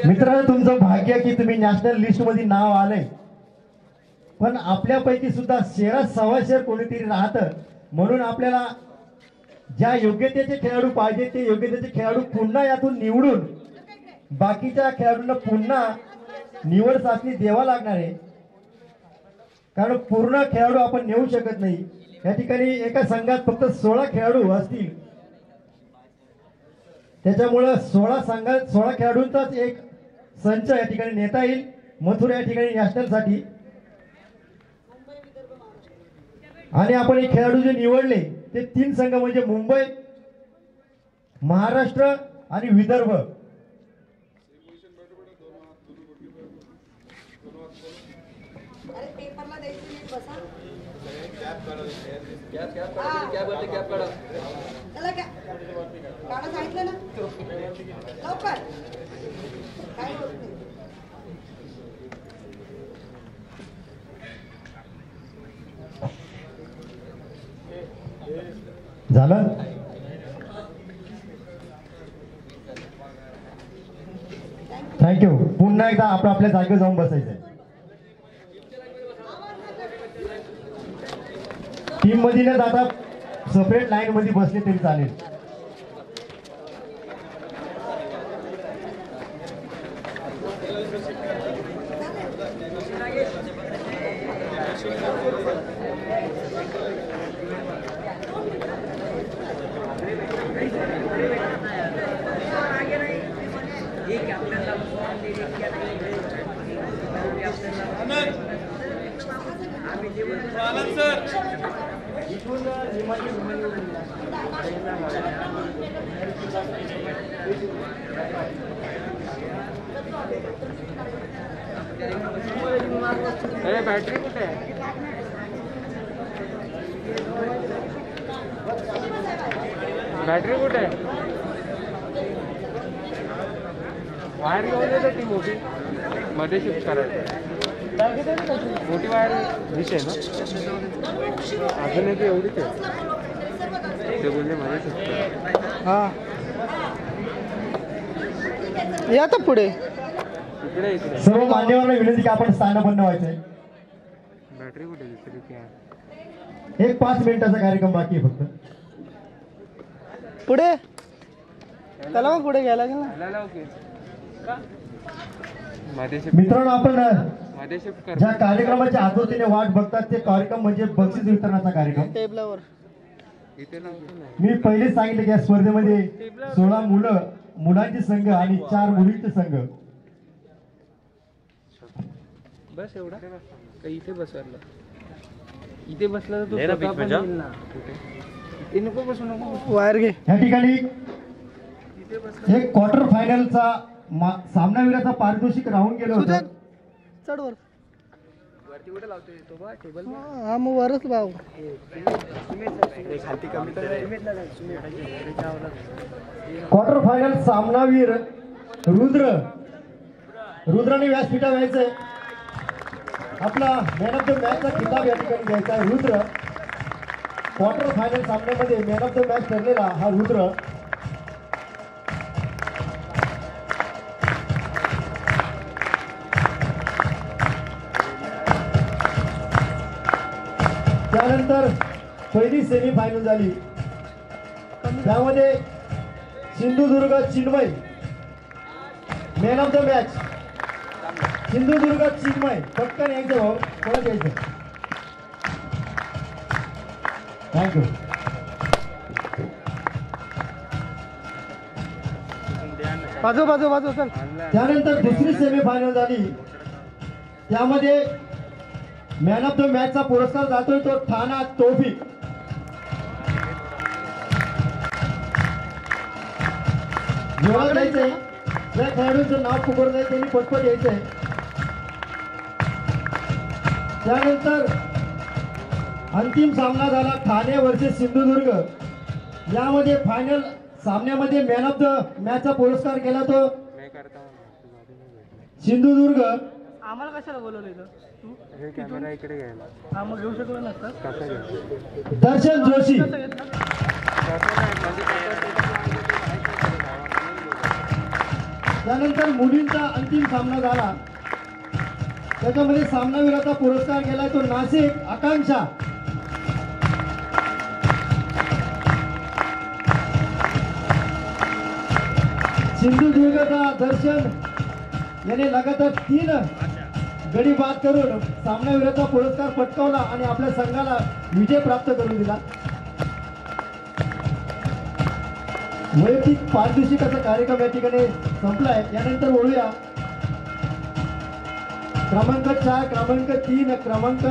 मित्रांनो, तुमचं भाग्य की तुम्ही नॅशनल लिस्ट मध्ये नाव आलंय. पण आपल्यापैकी सुद्धा शेरात सव्वाशेर कोणीतरी राहतं, म्हणून आपल्याला ज्या योग्यतेचे खेळाडू पाहिजे ते योग्यतेचे खेळाडू पुन्हा यातून निवडून बाकीच्या खेळाडूंना पुन्हा निवड चाचणी द्यावा लागणार आहे. कारण पूर्ण खेळाडू आपण नेऊ शकत नाही. या ठिकाणी एका संघात फक्त 16 खेळाडू असतील, त्याच्यामुळं 16 खेळाडूंचाच एक संच या ठिकाणी नेता येईल. मथुरा या ठिकाणी नॅशनल साठी आणि आपण हे खेळाडू जे निवडले ते 3 संघ म्हणजे मुंबई, महाराष्ट्र आणि विदर्भ. झालं. थँक्यू. पुन्हा एकदा आपण आपल्या जागेवर जाऊन बसायचंय. टीम मध्ये न जाता सेपरेट लाईन मध्ये बसले तरी चालेल. बॅटरी कुठे आहे? बॅटरी कुठे आहे? वायर घेऊन येते ती मोठी मध्ये शिफ्ट करायची. मोठी वायर विषय ना अजून एक एवढीच आहे. ते बोलले मध्ये शिफ्ट करा. हा या तर पुढे. इकडे इकडे सर्व मान्यवरांना विनंती की आपण स्थानबद्ध व्हायचंय. बॅटरी कुठे दुसरी काय? एक 5 मिनिटाचा कार्यक्रम बाकी आहे फक्त. पुढे त्याला मग पुढे घ्यायला लागेल ना. ह्याला लाव की. मध्ये शिफ्ट मित्रांनो, आपण मध्ये शिफ्ट कर. ज्या कार्यक्रमाच्या आतुरतेने वाट बघतात ते कार्यक्रम म्हणजे बक्षीस वितरणाचा कार्यक्रम. टेबलावर इथे लाव. मी पहिलेच सांगितलं की या स्पर्धेमध्ये 16 मुलांचे संघ आणि 4 मुलींचे संघ. बस एवढा का इथे बसवलं? इथे बसला तर तो स्वतः पण येईल ना. इथे नको बसू, नको वायर घे. या ठिकाणी एक क्वार्टर फायनलचा सामनावीराचा पारितोषिक राहून गेलं होतं. चढ वर. वरती कुठे लावतोय तो बा टेबल? हा मग वरच भाऊ. क्वार्टर फायनल सामनावीर रुद्राने व्यासपीठा व्हायचंय. आपला मॅन ऑफ द मॅचचा खिताब या ठिकाणी घ्यायचा आहे. रुद्र क्वार्टर फायनल सामन्यामध्ये मॅन ऑफ द मॅच ठरलेला हा रुद्र. त्यानंतर पहिली सेमीफायनल झाली. त्यामध्ये Sindhudurg Chinmay man of the match. Sindhudurg Chinmay पटकन यायचं भाऊ, परत यायचं. थँक्यू. बाजू बाजू बाजू चल. त्यानंतर दुसरी सेमीफायनल झाली. त्यामध्ये मॅन ऑफ द मॅचचा पुरस्कार जातोय तो ठाणा तौफिक. जेव्हा द्यायचंय ज्या खेळाडूंचं नाव पुकार जाईल त्यांनी पटपट यायचंय. त्यानंतर अंतिम सामना झाला ठाणे वर्सेस सिंधुदुर्ग. यामध्ये फायनल सामन्यामध्ये मॅन ऑफ द मॅचचा पुरस्कार केला तो सिंधुदुर्ग. आम्हाला कशाला बोलवलं इथं? हे कॅमेरा इकडे घ्यायला. हा मग घेऊ शकलो नसतं. कसं घ्यायचं? दर्शन जोशी. त्यानंतर मुलींचा अंतिम सामना झाला. त्याच्यामध्ये सामनावीराचा पुरस्कार केलाय तो नाशिक आकांक्षा. सिंधुदुर्गचा दर्शन याने लगातार 3 गडी बाद करून सामनावीराचा पुरस्कार पटकावला आणि आपल्या संघाला विजय प्राप्त करून दिला. वैयक्तिक पारितोषिकाचा कार्यक्रम या ठिकाणी संपलाय. यानंतर बोलूया क्रमांक 4, क्रमांक 3, क्रमांक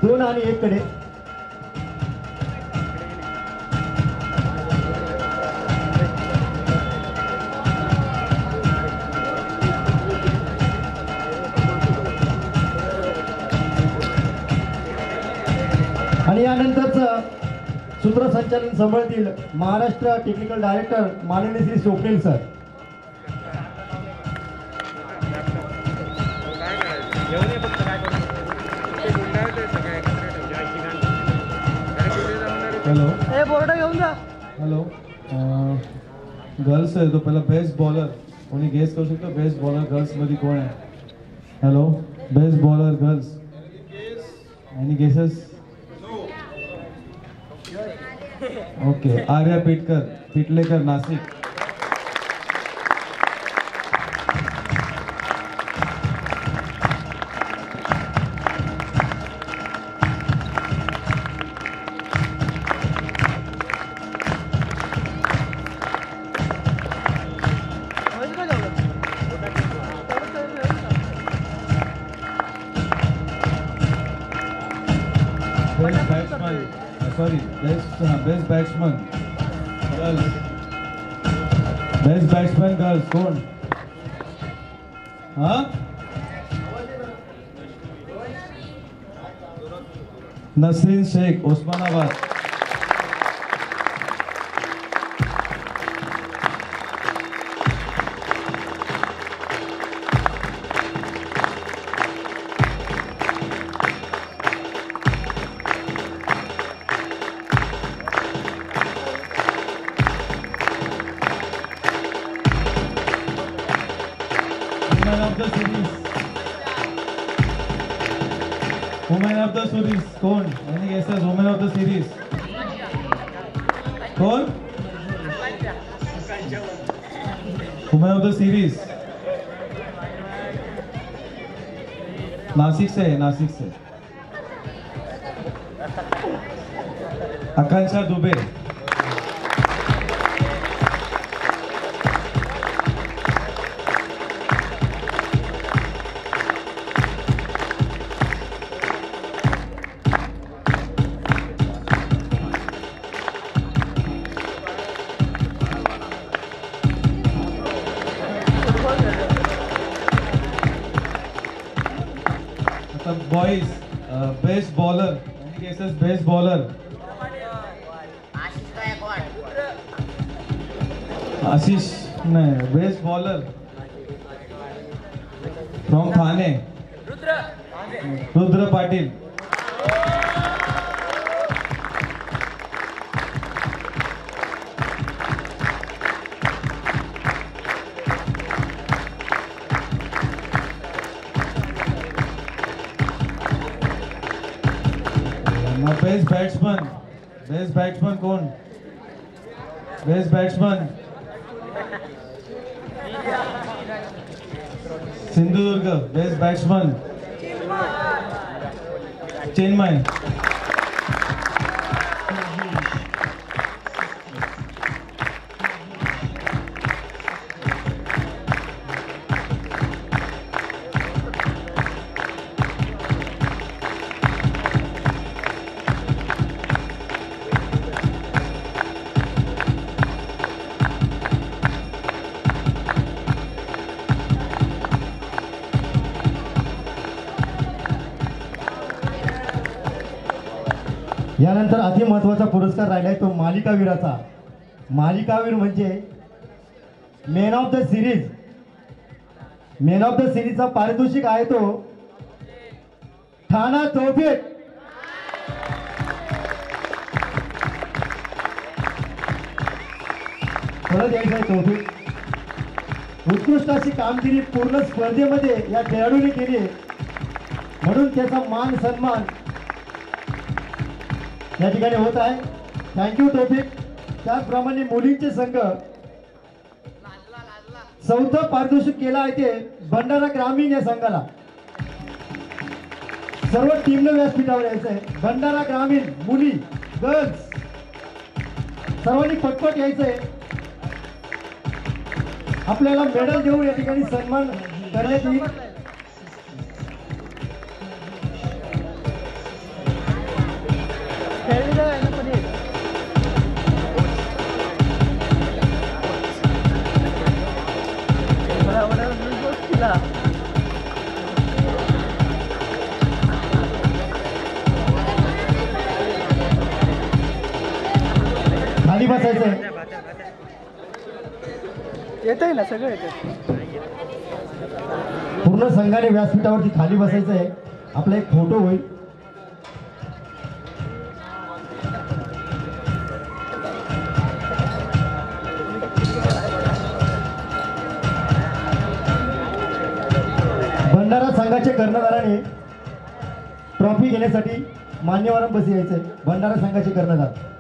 2 आणि 1 कडे. आणि यानंतरचं सूत्रसंचालन सांभाळतील महाराष्ट्र टेक्निकल डायरेक्टर माननीय श्री स्वप्नील सर. हॅलो ए बोर्ड घेऊन जा. हॅलो गर्ल्स आहे तो पहिला बेस्ट बॉलर कोणी गेस करू शकतो बेस्ट बॉलर गर्ल्स मध्ये कोण आहे? Hello best bowler girls any guesses? Okay Arya Pitlekar Nashik. Best batsman sorry best batsman girls. Best batsman girls कोण? हा Nasreen Shaikh Osmanabad. Women of the series Kaun? Any guesses? Women of the series Kaun? Women of the series Nashik से है, नासिक से आकांक्षा Dubey. Boys, best bowler. Any guesses? Best bowler. Ashish नहीं. Best bowler from Thane. Rudra Patil. Best batsman कौन? Best batsman Sindhudurg. Best batsman Chinmay. यानंतर अति महत्त्वाचा पुरस्कार राहिलाय तो मालिकावीराचा. मालिकावीर म्हणजे man of the series. Man of the सिरीजचा पारितोषिक आहे तो ठाणा तौफीक. परत यायचं आहे तौफीक. उत्कृष्ट अशी कामगिरी पूर्ण स्पर्धेमध्ये या खेळाडूने केली म्हणून त्याचा मान सन्मान या ठिकाणी होत आहे. थँक्यू तौफीक. त्याचप्रमाणे मुलींचे संघ 4थं पारितोषिक केलं आहे ते भंडारा ग्रामीण या संघाला. सर्व टीमनं व्यासपीठावर यायचं आहे. भंडारा ग्रामीण मुली गर्ल्स सर्वांनी पटपट यायचंय. आपल्याला मेडल देऊन या ठिकाणी सन्मान करण्यात येईल. खाली बसायचंय. येतंय ना सगळं येतंय. पूर्ण संघाने व्यासपीठावरती खाली बसायचं आहे. आपला एक फोटो होईल. भंडारा संघाच्या कर्णधाराने ट्रॉफी घेण्यासाठी मान्यवरांपाशी यायचंय. भंडारा संघाचे कर्णधार.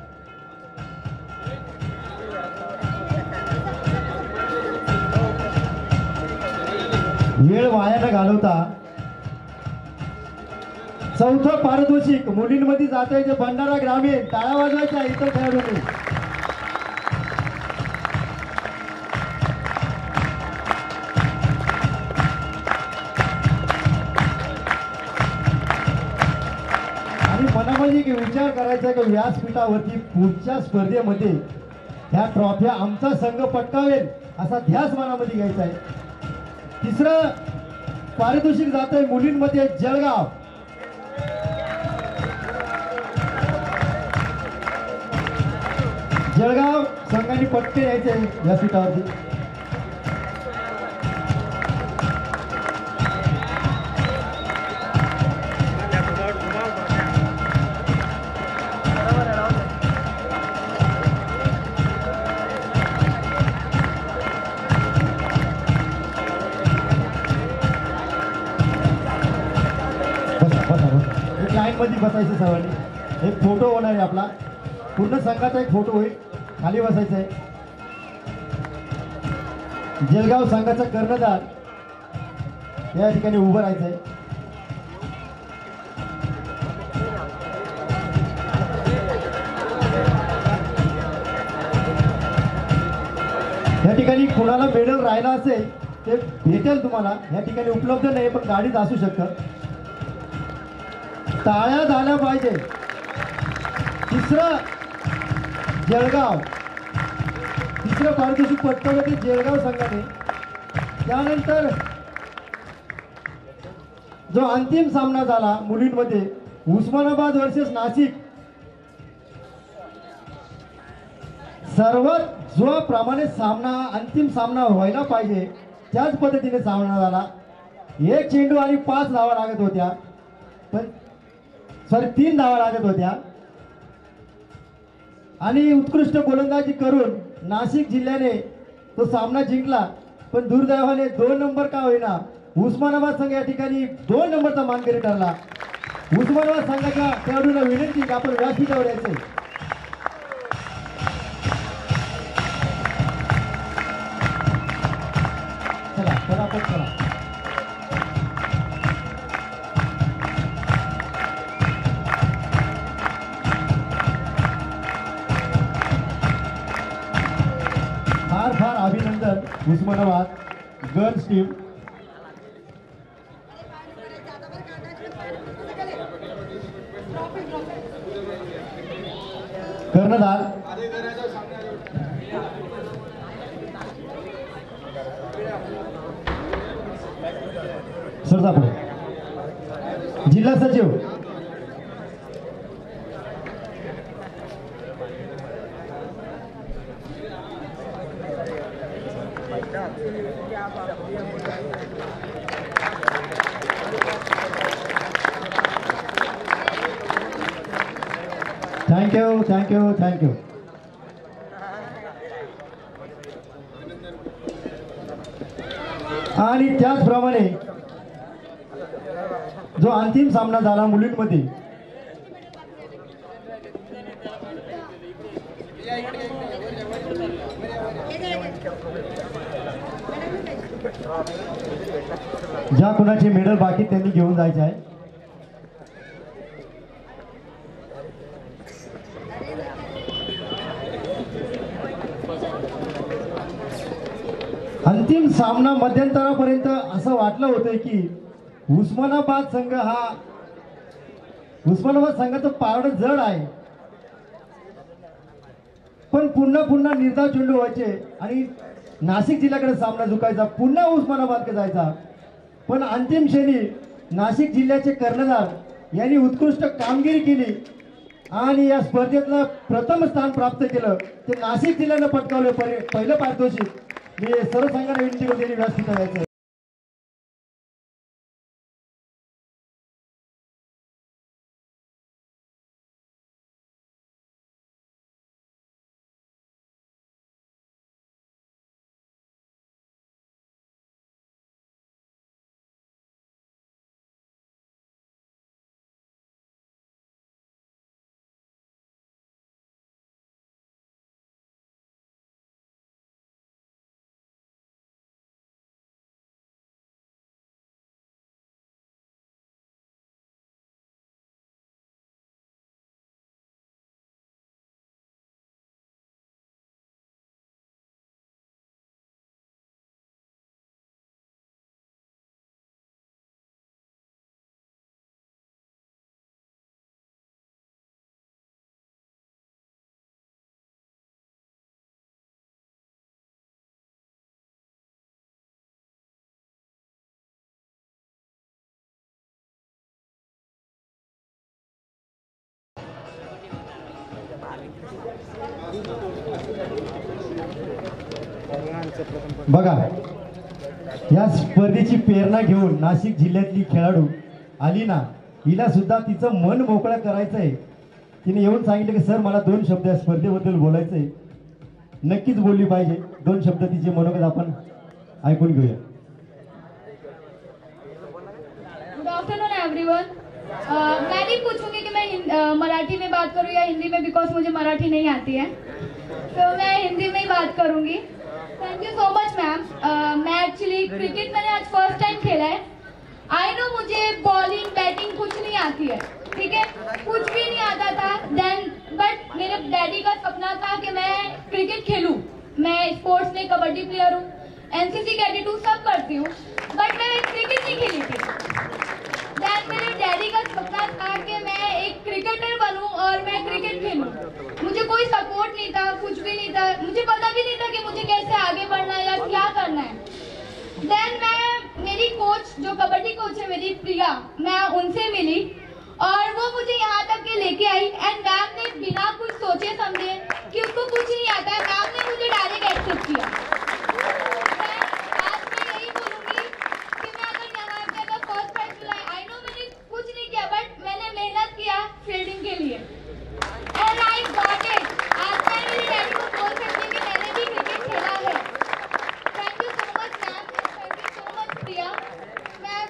वेळ वाया न घालवता चौथं पारितोषिक मुलींमध्ये जात आहे. जे भंडारा ग्रामीण टाळ्या वाजवायच्या इतर खेळाडूंनी. आणि मनामध्ये एक विचार करायचा की व्यासपीठावरती पुढच्या स्पर्धेमध्ये ह्या ट्रॉफ्या आमचा संघ पटकावेल असा ध्यास मनामध्ये घ्यायचा आहे. तिसरं पारितोषिक जात आहे मुलींमध्ये जळगाव. जळगाव संघाने पटके यायचे या सीटावरती. एक लाईन मध्ये बसायचं सर्वांनी. एक फोटो होणार आहे आपला. पूर्ण संघाचा एक फोटो होईल. खाली बसायचं आहे. जळगाव संघाचा कर्णधार या ठिकाणी उभं राहायचं आहे. या ठिकाणी कुणाला मेडल राहिला असेल ते भेटेल तुम्हाला. या ठिकाणी उपलब्ध नाही पण गाडीत असू शकतं. टाळ्या झाल्या पाहिजे. तिसरं जळगाव. तिसरं पारितोषिक पटकावलं ते जळगाव संघाने. त्यानंतर जो अंतिम सामना झाला मुलींमध्ये उस्मानाबाद वर्सेस नाशिक. सर्वात जो प्रमाणे सामना अंतिम सामना व्हायला पाहिजे त्याच पद्धतीने सामना झाला. एक चेंडू आणि 5 धावा लागत होत्या. पण 3 धावा लागत होत्या. आणि उत्कृष्ट गोलंदाजी करून नाशिक जिल्ह्याने तो सामना जिंकला. पण दुर्दैवाने 2 नंबर का होईना उस्मानाबाद संघ या ठिकाणी 2 नंबरचा मानकरी ठरला. उस्मानाबाद संघाच्या खेळाडूंना विनंती की आपण व्यासपीठावर यायचे. चला पटापट चला. फार फार अभिनंदन उस्मानाबाद गर्ल्स टीम. कर्णधार सरदापुरे. जिल्हा सचिव थँक्यू थँक्यू थँक्यू. आणि त्याचप्रमाणे जो अंतिम सामना झाला मुलींमध्ये ज्या कुणाचे मेडल बाकी त्यांनी घेऊन जायचे आहे. अंतिम सामना मध्यंतरापर्यंत असं वाटलं होतं की उस्मानाबाद संघाचं पारड जड आहे. पण पुन्हा निर्धाव चेंडू व्हायचे आणि नाशिक जिल्ह्याकडे सामना झुकायचा. पुन्हा उस्मानाबादकडे जायचा. पण अंतिम क्षणी नाशिक जिल्ह्याचे कर्णधार यांनी उत्कृष्ट कामगिरी केली आणि या स्पर्धेतलं प्रथम स्थान प्राप्त केलं ते नाशिक जिल्ह्यानं पटकावलं पहिलं पारितोषिक. मी सर्व संघांना विनंती करतो त्यांनी व्यासपीठ करायचं. बघा, या स्पर्धेची प्रेरणा घेऊन नाशिक जिल्ह्यातली खेळाडू आली ना, हिला सुद्धा तिचं मन मोकळं करायचंय. तिने येऊन सांगितलं की सर मला 2 शब्द या स्पर्धेबद्दल बोलायचंय. नक्कीच बोलली पाहिजे. 2 शब्द तिचे मनोगत आपण ऐकून घेऊया. Good afternoon everyone. मैं नहीं पूछूंगी कि मैं मराठी में बात करूं या हिंदी में, बिकॉज मुझे मराठी नहीं आती है, तो मैं हिंदी में ही बात करूंगी. Thank you so much ma'am. मैं एक्चुअली क्रिकेट मैंने आज फर्स्ट टाइम खेला है. आई नो मुझे बॉलिंग बैटिंग कुछ नहीं आती है, ठीक है, कुछ भी नहीं आता था देन, बट मेरे डैडी का सपना था कि मैं क्रिकेट खेलूं. मैं स्पोर्ट्स में कबड्डी प्लेयर हूँ, एनसीसी कैडेट हूँ, सब करती हूँ, बट मैं क्रिकेट नहीं खेली थी. देन मेरे डैडी का सपना था कि मैं एक क्रिकेटर बनूं और मैं क्रिकेट खेलूं. मुझे कोई सपोर्ट नहीं था, कुछ भी नहीं था, मुझे पता भी नहीं था कि मुझे कैसे आगे बढ़ना है या क्या करना है. देन मैं मेरी कोच जो कबड्डी कोच है मेरी प्रिया, मैं उनसे मिली और वो मुझे यहाँ तक के लेके आई. एंड मैम ने बिना कुछ सोचे समझे कि उसको कुछ नहीं आता है, मैम ने मुझे डायरेक्ट एक्सेप्ट किया. आज मैं यही बोलूंगी कि मैं अगर यहाँ पे अगर फर्स्ट प्राइज मिला, आई नो मैंने कुछ नहीं किया, बट मैंने मेहनत किया फील्डिंग के लिए एंड आई गॉट इट. आज मैं मेरी डैडी को बोल सकती हूँ कि मैंने भी क्रिकेट खेला है. Thank you so much ma'am, thank you so much Priya. मैं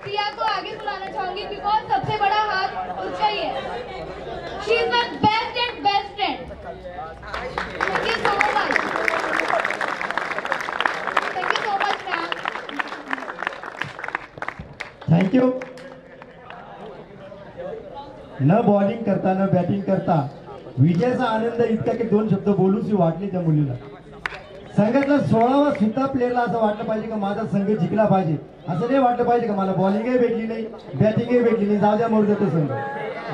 प्रिया को आगे बुलाना चाहूंगी बिकॉज सबसे बड़ा हाथ उसका ही है. She is my best and best friend. Thank you so much. Thank you so much ma'am. Thank you. न बॉलिंग करता न बॅटिंग करता विजयाचा आनंद इतका की 2 शब्द बोलूच वाटले त्या मुलीला. संघातला 16वा सुद्धा प्लेअरला असं वाटलं पाहिजे का माझा संघ जिंकला पाहिजे. असं नाही वाटलं पाहिजे का मला बॉलिंगही भेटली नाही, बॅटिंगही भेटली नाही, जाऊ द्या मरू देतो संघ,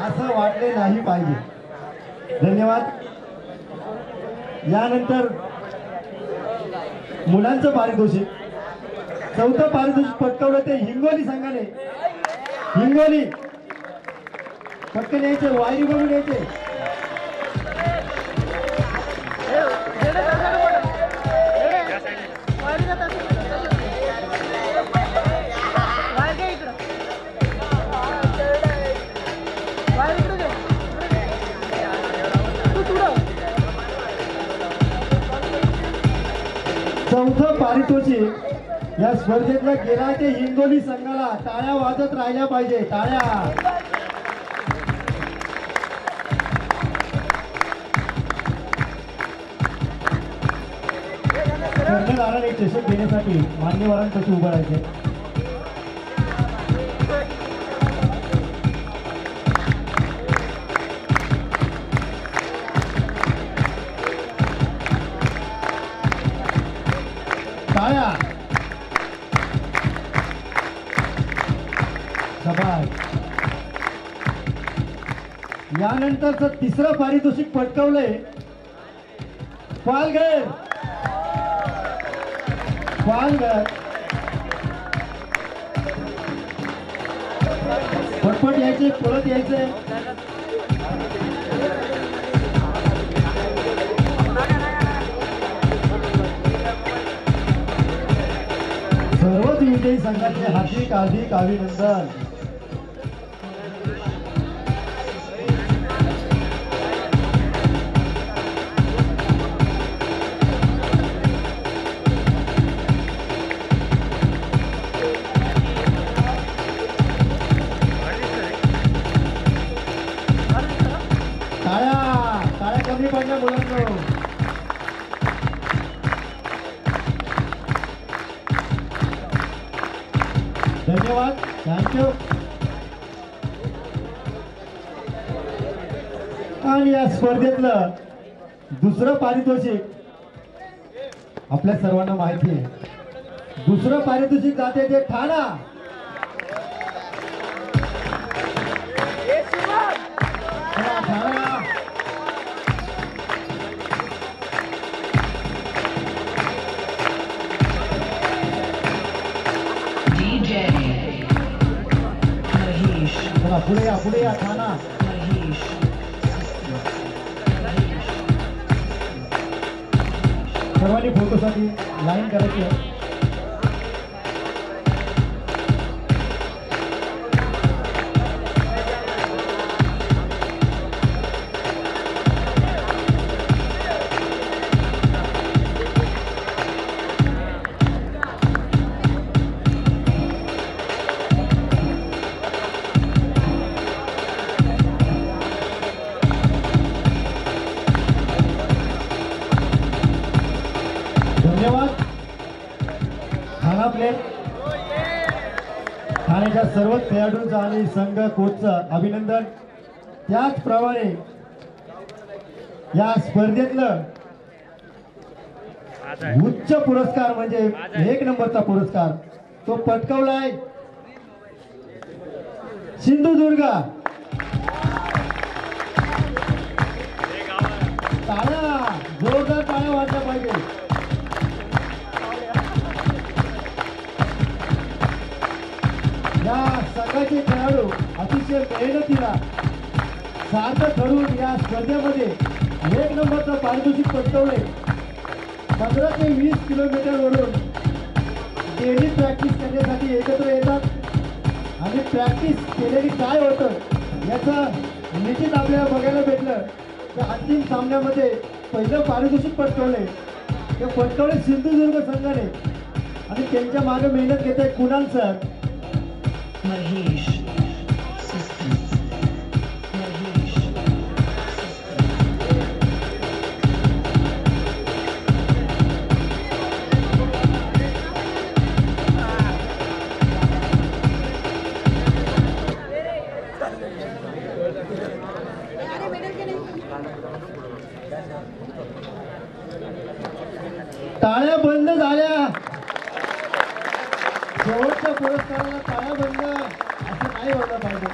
असं वाटले नाही पाहिजे. धन्यवाद. यानंतर मुलांचं पारितोषिक, 4थं पारितोषिक पटकावलं ते हिंगोली संघाने. हिंगोली पटकन यायचे, वायरी बघून यायचे. चौथं पारितोषिक या स्पर्धेतला गेला ते हिंगोली संघाला. टाळ्या वाजत राहिल्या पाहिजे, टाळ्या. कर्णधाराला एक चषक देण्यासाठी मान्यवरांपाशी उभं राहायचे. टाळ्या. यानंतरचं 3रं पारितोषिक पटकावलंय पालघर. पटपट यायचे, पळत यायचे. टेनिस संघाचे हार्दिक हार्दिक अभिनंदन. टाळ्या कमी पडल्या मुलांनो. धन्यवाद, थँक्यू. आणि या स्पर्धेतलं दुसरं पारितोषिक आपल्या सर्वांना माहिती आहे. दुसरं पारितोषिक जाते ते ठाणा. ठाणा पुढे या ठाणा. सर्वांनी फोटोसाठी लाईन करायची आहे. धन्यवाद. ठाणा प्लेट ठाण्याच्या सर्वच खेळाडूंचं आणि संघ कोचचं अभिनंदन. त्याचप्रमाणे या स्पर्धेतलं उच्च पुरस्कार म्हणजे 1 नंबरचा पुरस्कार तो पटकावलाय सिंधुदुर्ग. टाळ्या, जोरदार टाळ्या वाजल्या पाहिजे. या संघाचे खेळाडू अतिशय मेहनतीला सार्थ ठरून या स्पर्धेमध्ये 1 नंबरचं पारितोषिक पटकावले. 15 ते 20 किलोमीटरवरून डेली प्रॅक्टिस करण्यासाठी एकत्र येतात आणि प्रॅक्टिस केलेली काय होतं याचं निश्चित आपल्याला बघायला भेटलं. तर अंतिम सामन्यामध्ये पहिलं पारितोषिक पटकावले ते पटकावले सिंधुदुर्ग संघाने आणि त्यांच्या मागे मेहनत घेत आहे कुणाल सर. महेश टाळ्या बंद झाल्या. शेवटच्या पुरस्काराला टाळ्या बंद असं नाही व्हायला पाहिजे.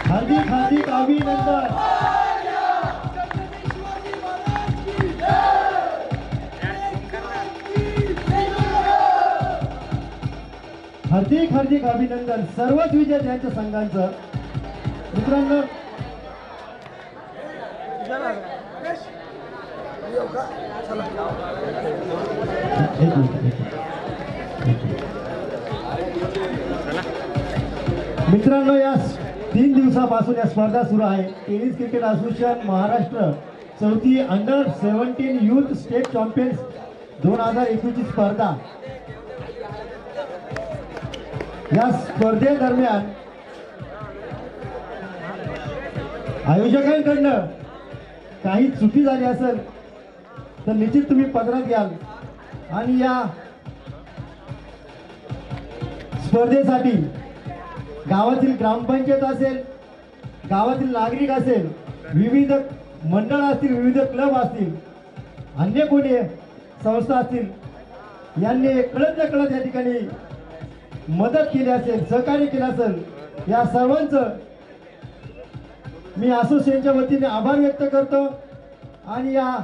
हार्दिक हार्दिक अभिनंदन. हार्दिक हार्दिक अभिनंदन सर्वच विद्यार्थ्यांच्या संघांचं. मित्रांनो मित्रांनो या 3 दिवसापासून या स्पर्धा सुरू आहे. टेनिस क्रिकेट असोसिएशन महाराष्ट्र 4थी अंडर-17 युथ स्टेट चॅम्पियन्स 2021 ची स्पर्धा. या स्पर्धेदरम्यान आयोजकांकडनं काही चुकी झाली असेल तर निश्चित तुम्ही पदरात घ्याल. आणि या स्पर्धेसाठी गावातील ग्रामपंचायत असेल, गावातील नागरिक असेल, विविध मंडळ असतील, विविध क्लब असतील, अन्य कोणी संस्था असतील यांनी कळत न कळत या ठिकाणी मदत केली असेल, सहकार्य केलं असेल, या सर्वांचं मी असोसिएशनच्या वतीने आभार व्यक्त करतो. आणि या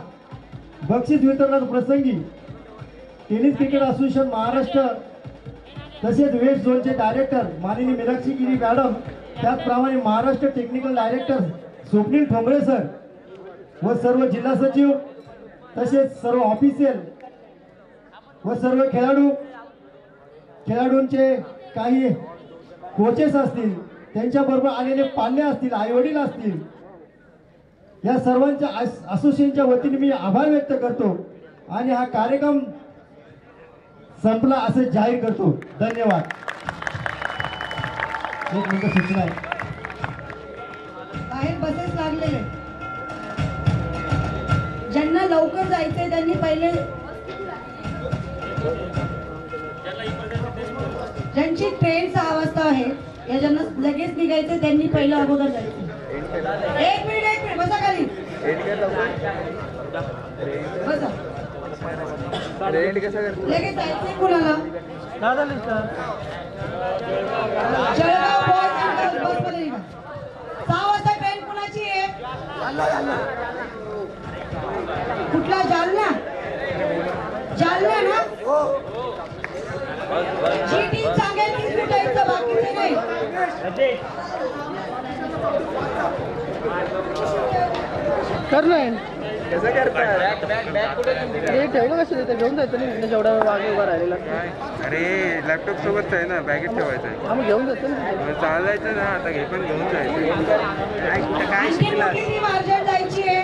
बक्षीस वितरणाच्या प्रसंगी टेनिस क्रिकेट असोसिएशन महाराष्ट्र तसेच वेस्ट झोनचे डायरेक्टर माननीय मीनाक्षी गिरी मॅडम, त्याचप्रमाणे Maharashtra technical director Swapnil Thombare sir व सर्व जिल्हा सचिव तसेच सर्व ऑफिशियल व सर्व खेळाडूंचे काही कोचेस असतील, त्यांच्याबरोबर आलेले पाल्य असतील, आईवडील असतील, या सर्वांच्या असोसिएशनच्या वतीने मी आभार व्यक्त करतो आणि हा कार्यक्रम संपला असे जाहीर करतो. धन्यवाद. एक मिनिट सूचना आहे. बाहेर बसेस लागलेले, ज्यांना लवकर जायचंय त्यांनी पहिले, ज्यांची ट्रेन 6 वाजता आहे, या ज्यांना लगेच निघायचं त्यांनी पहिलं अगोदर जायचं. एक मिनिट बसा खाली, बसा. लगेच जायचंय कुणाला? जळगाव बॉयज बसमध्ये निघा. 6 वाजता ट्रेन कुणाची आहे? कुठला? जालना? जालना ना? जी टीम सांगेल तीच कुठायचं, बाकीचे नाही. कर ना कसं करतात ठेवलं कसं तिथे घेऊन जायचं नाही जेवढा मागे उभा राहिलेला. अरे लॅपटॉप सोबत आहे ना, बॅगेत ठेवायचं आहे. आम्ही घेऊन जातो ना, चालायचं ना आता, हे पण घेऊन जायचं. आणखी कुठली टीम अर्जंट जायची आहे?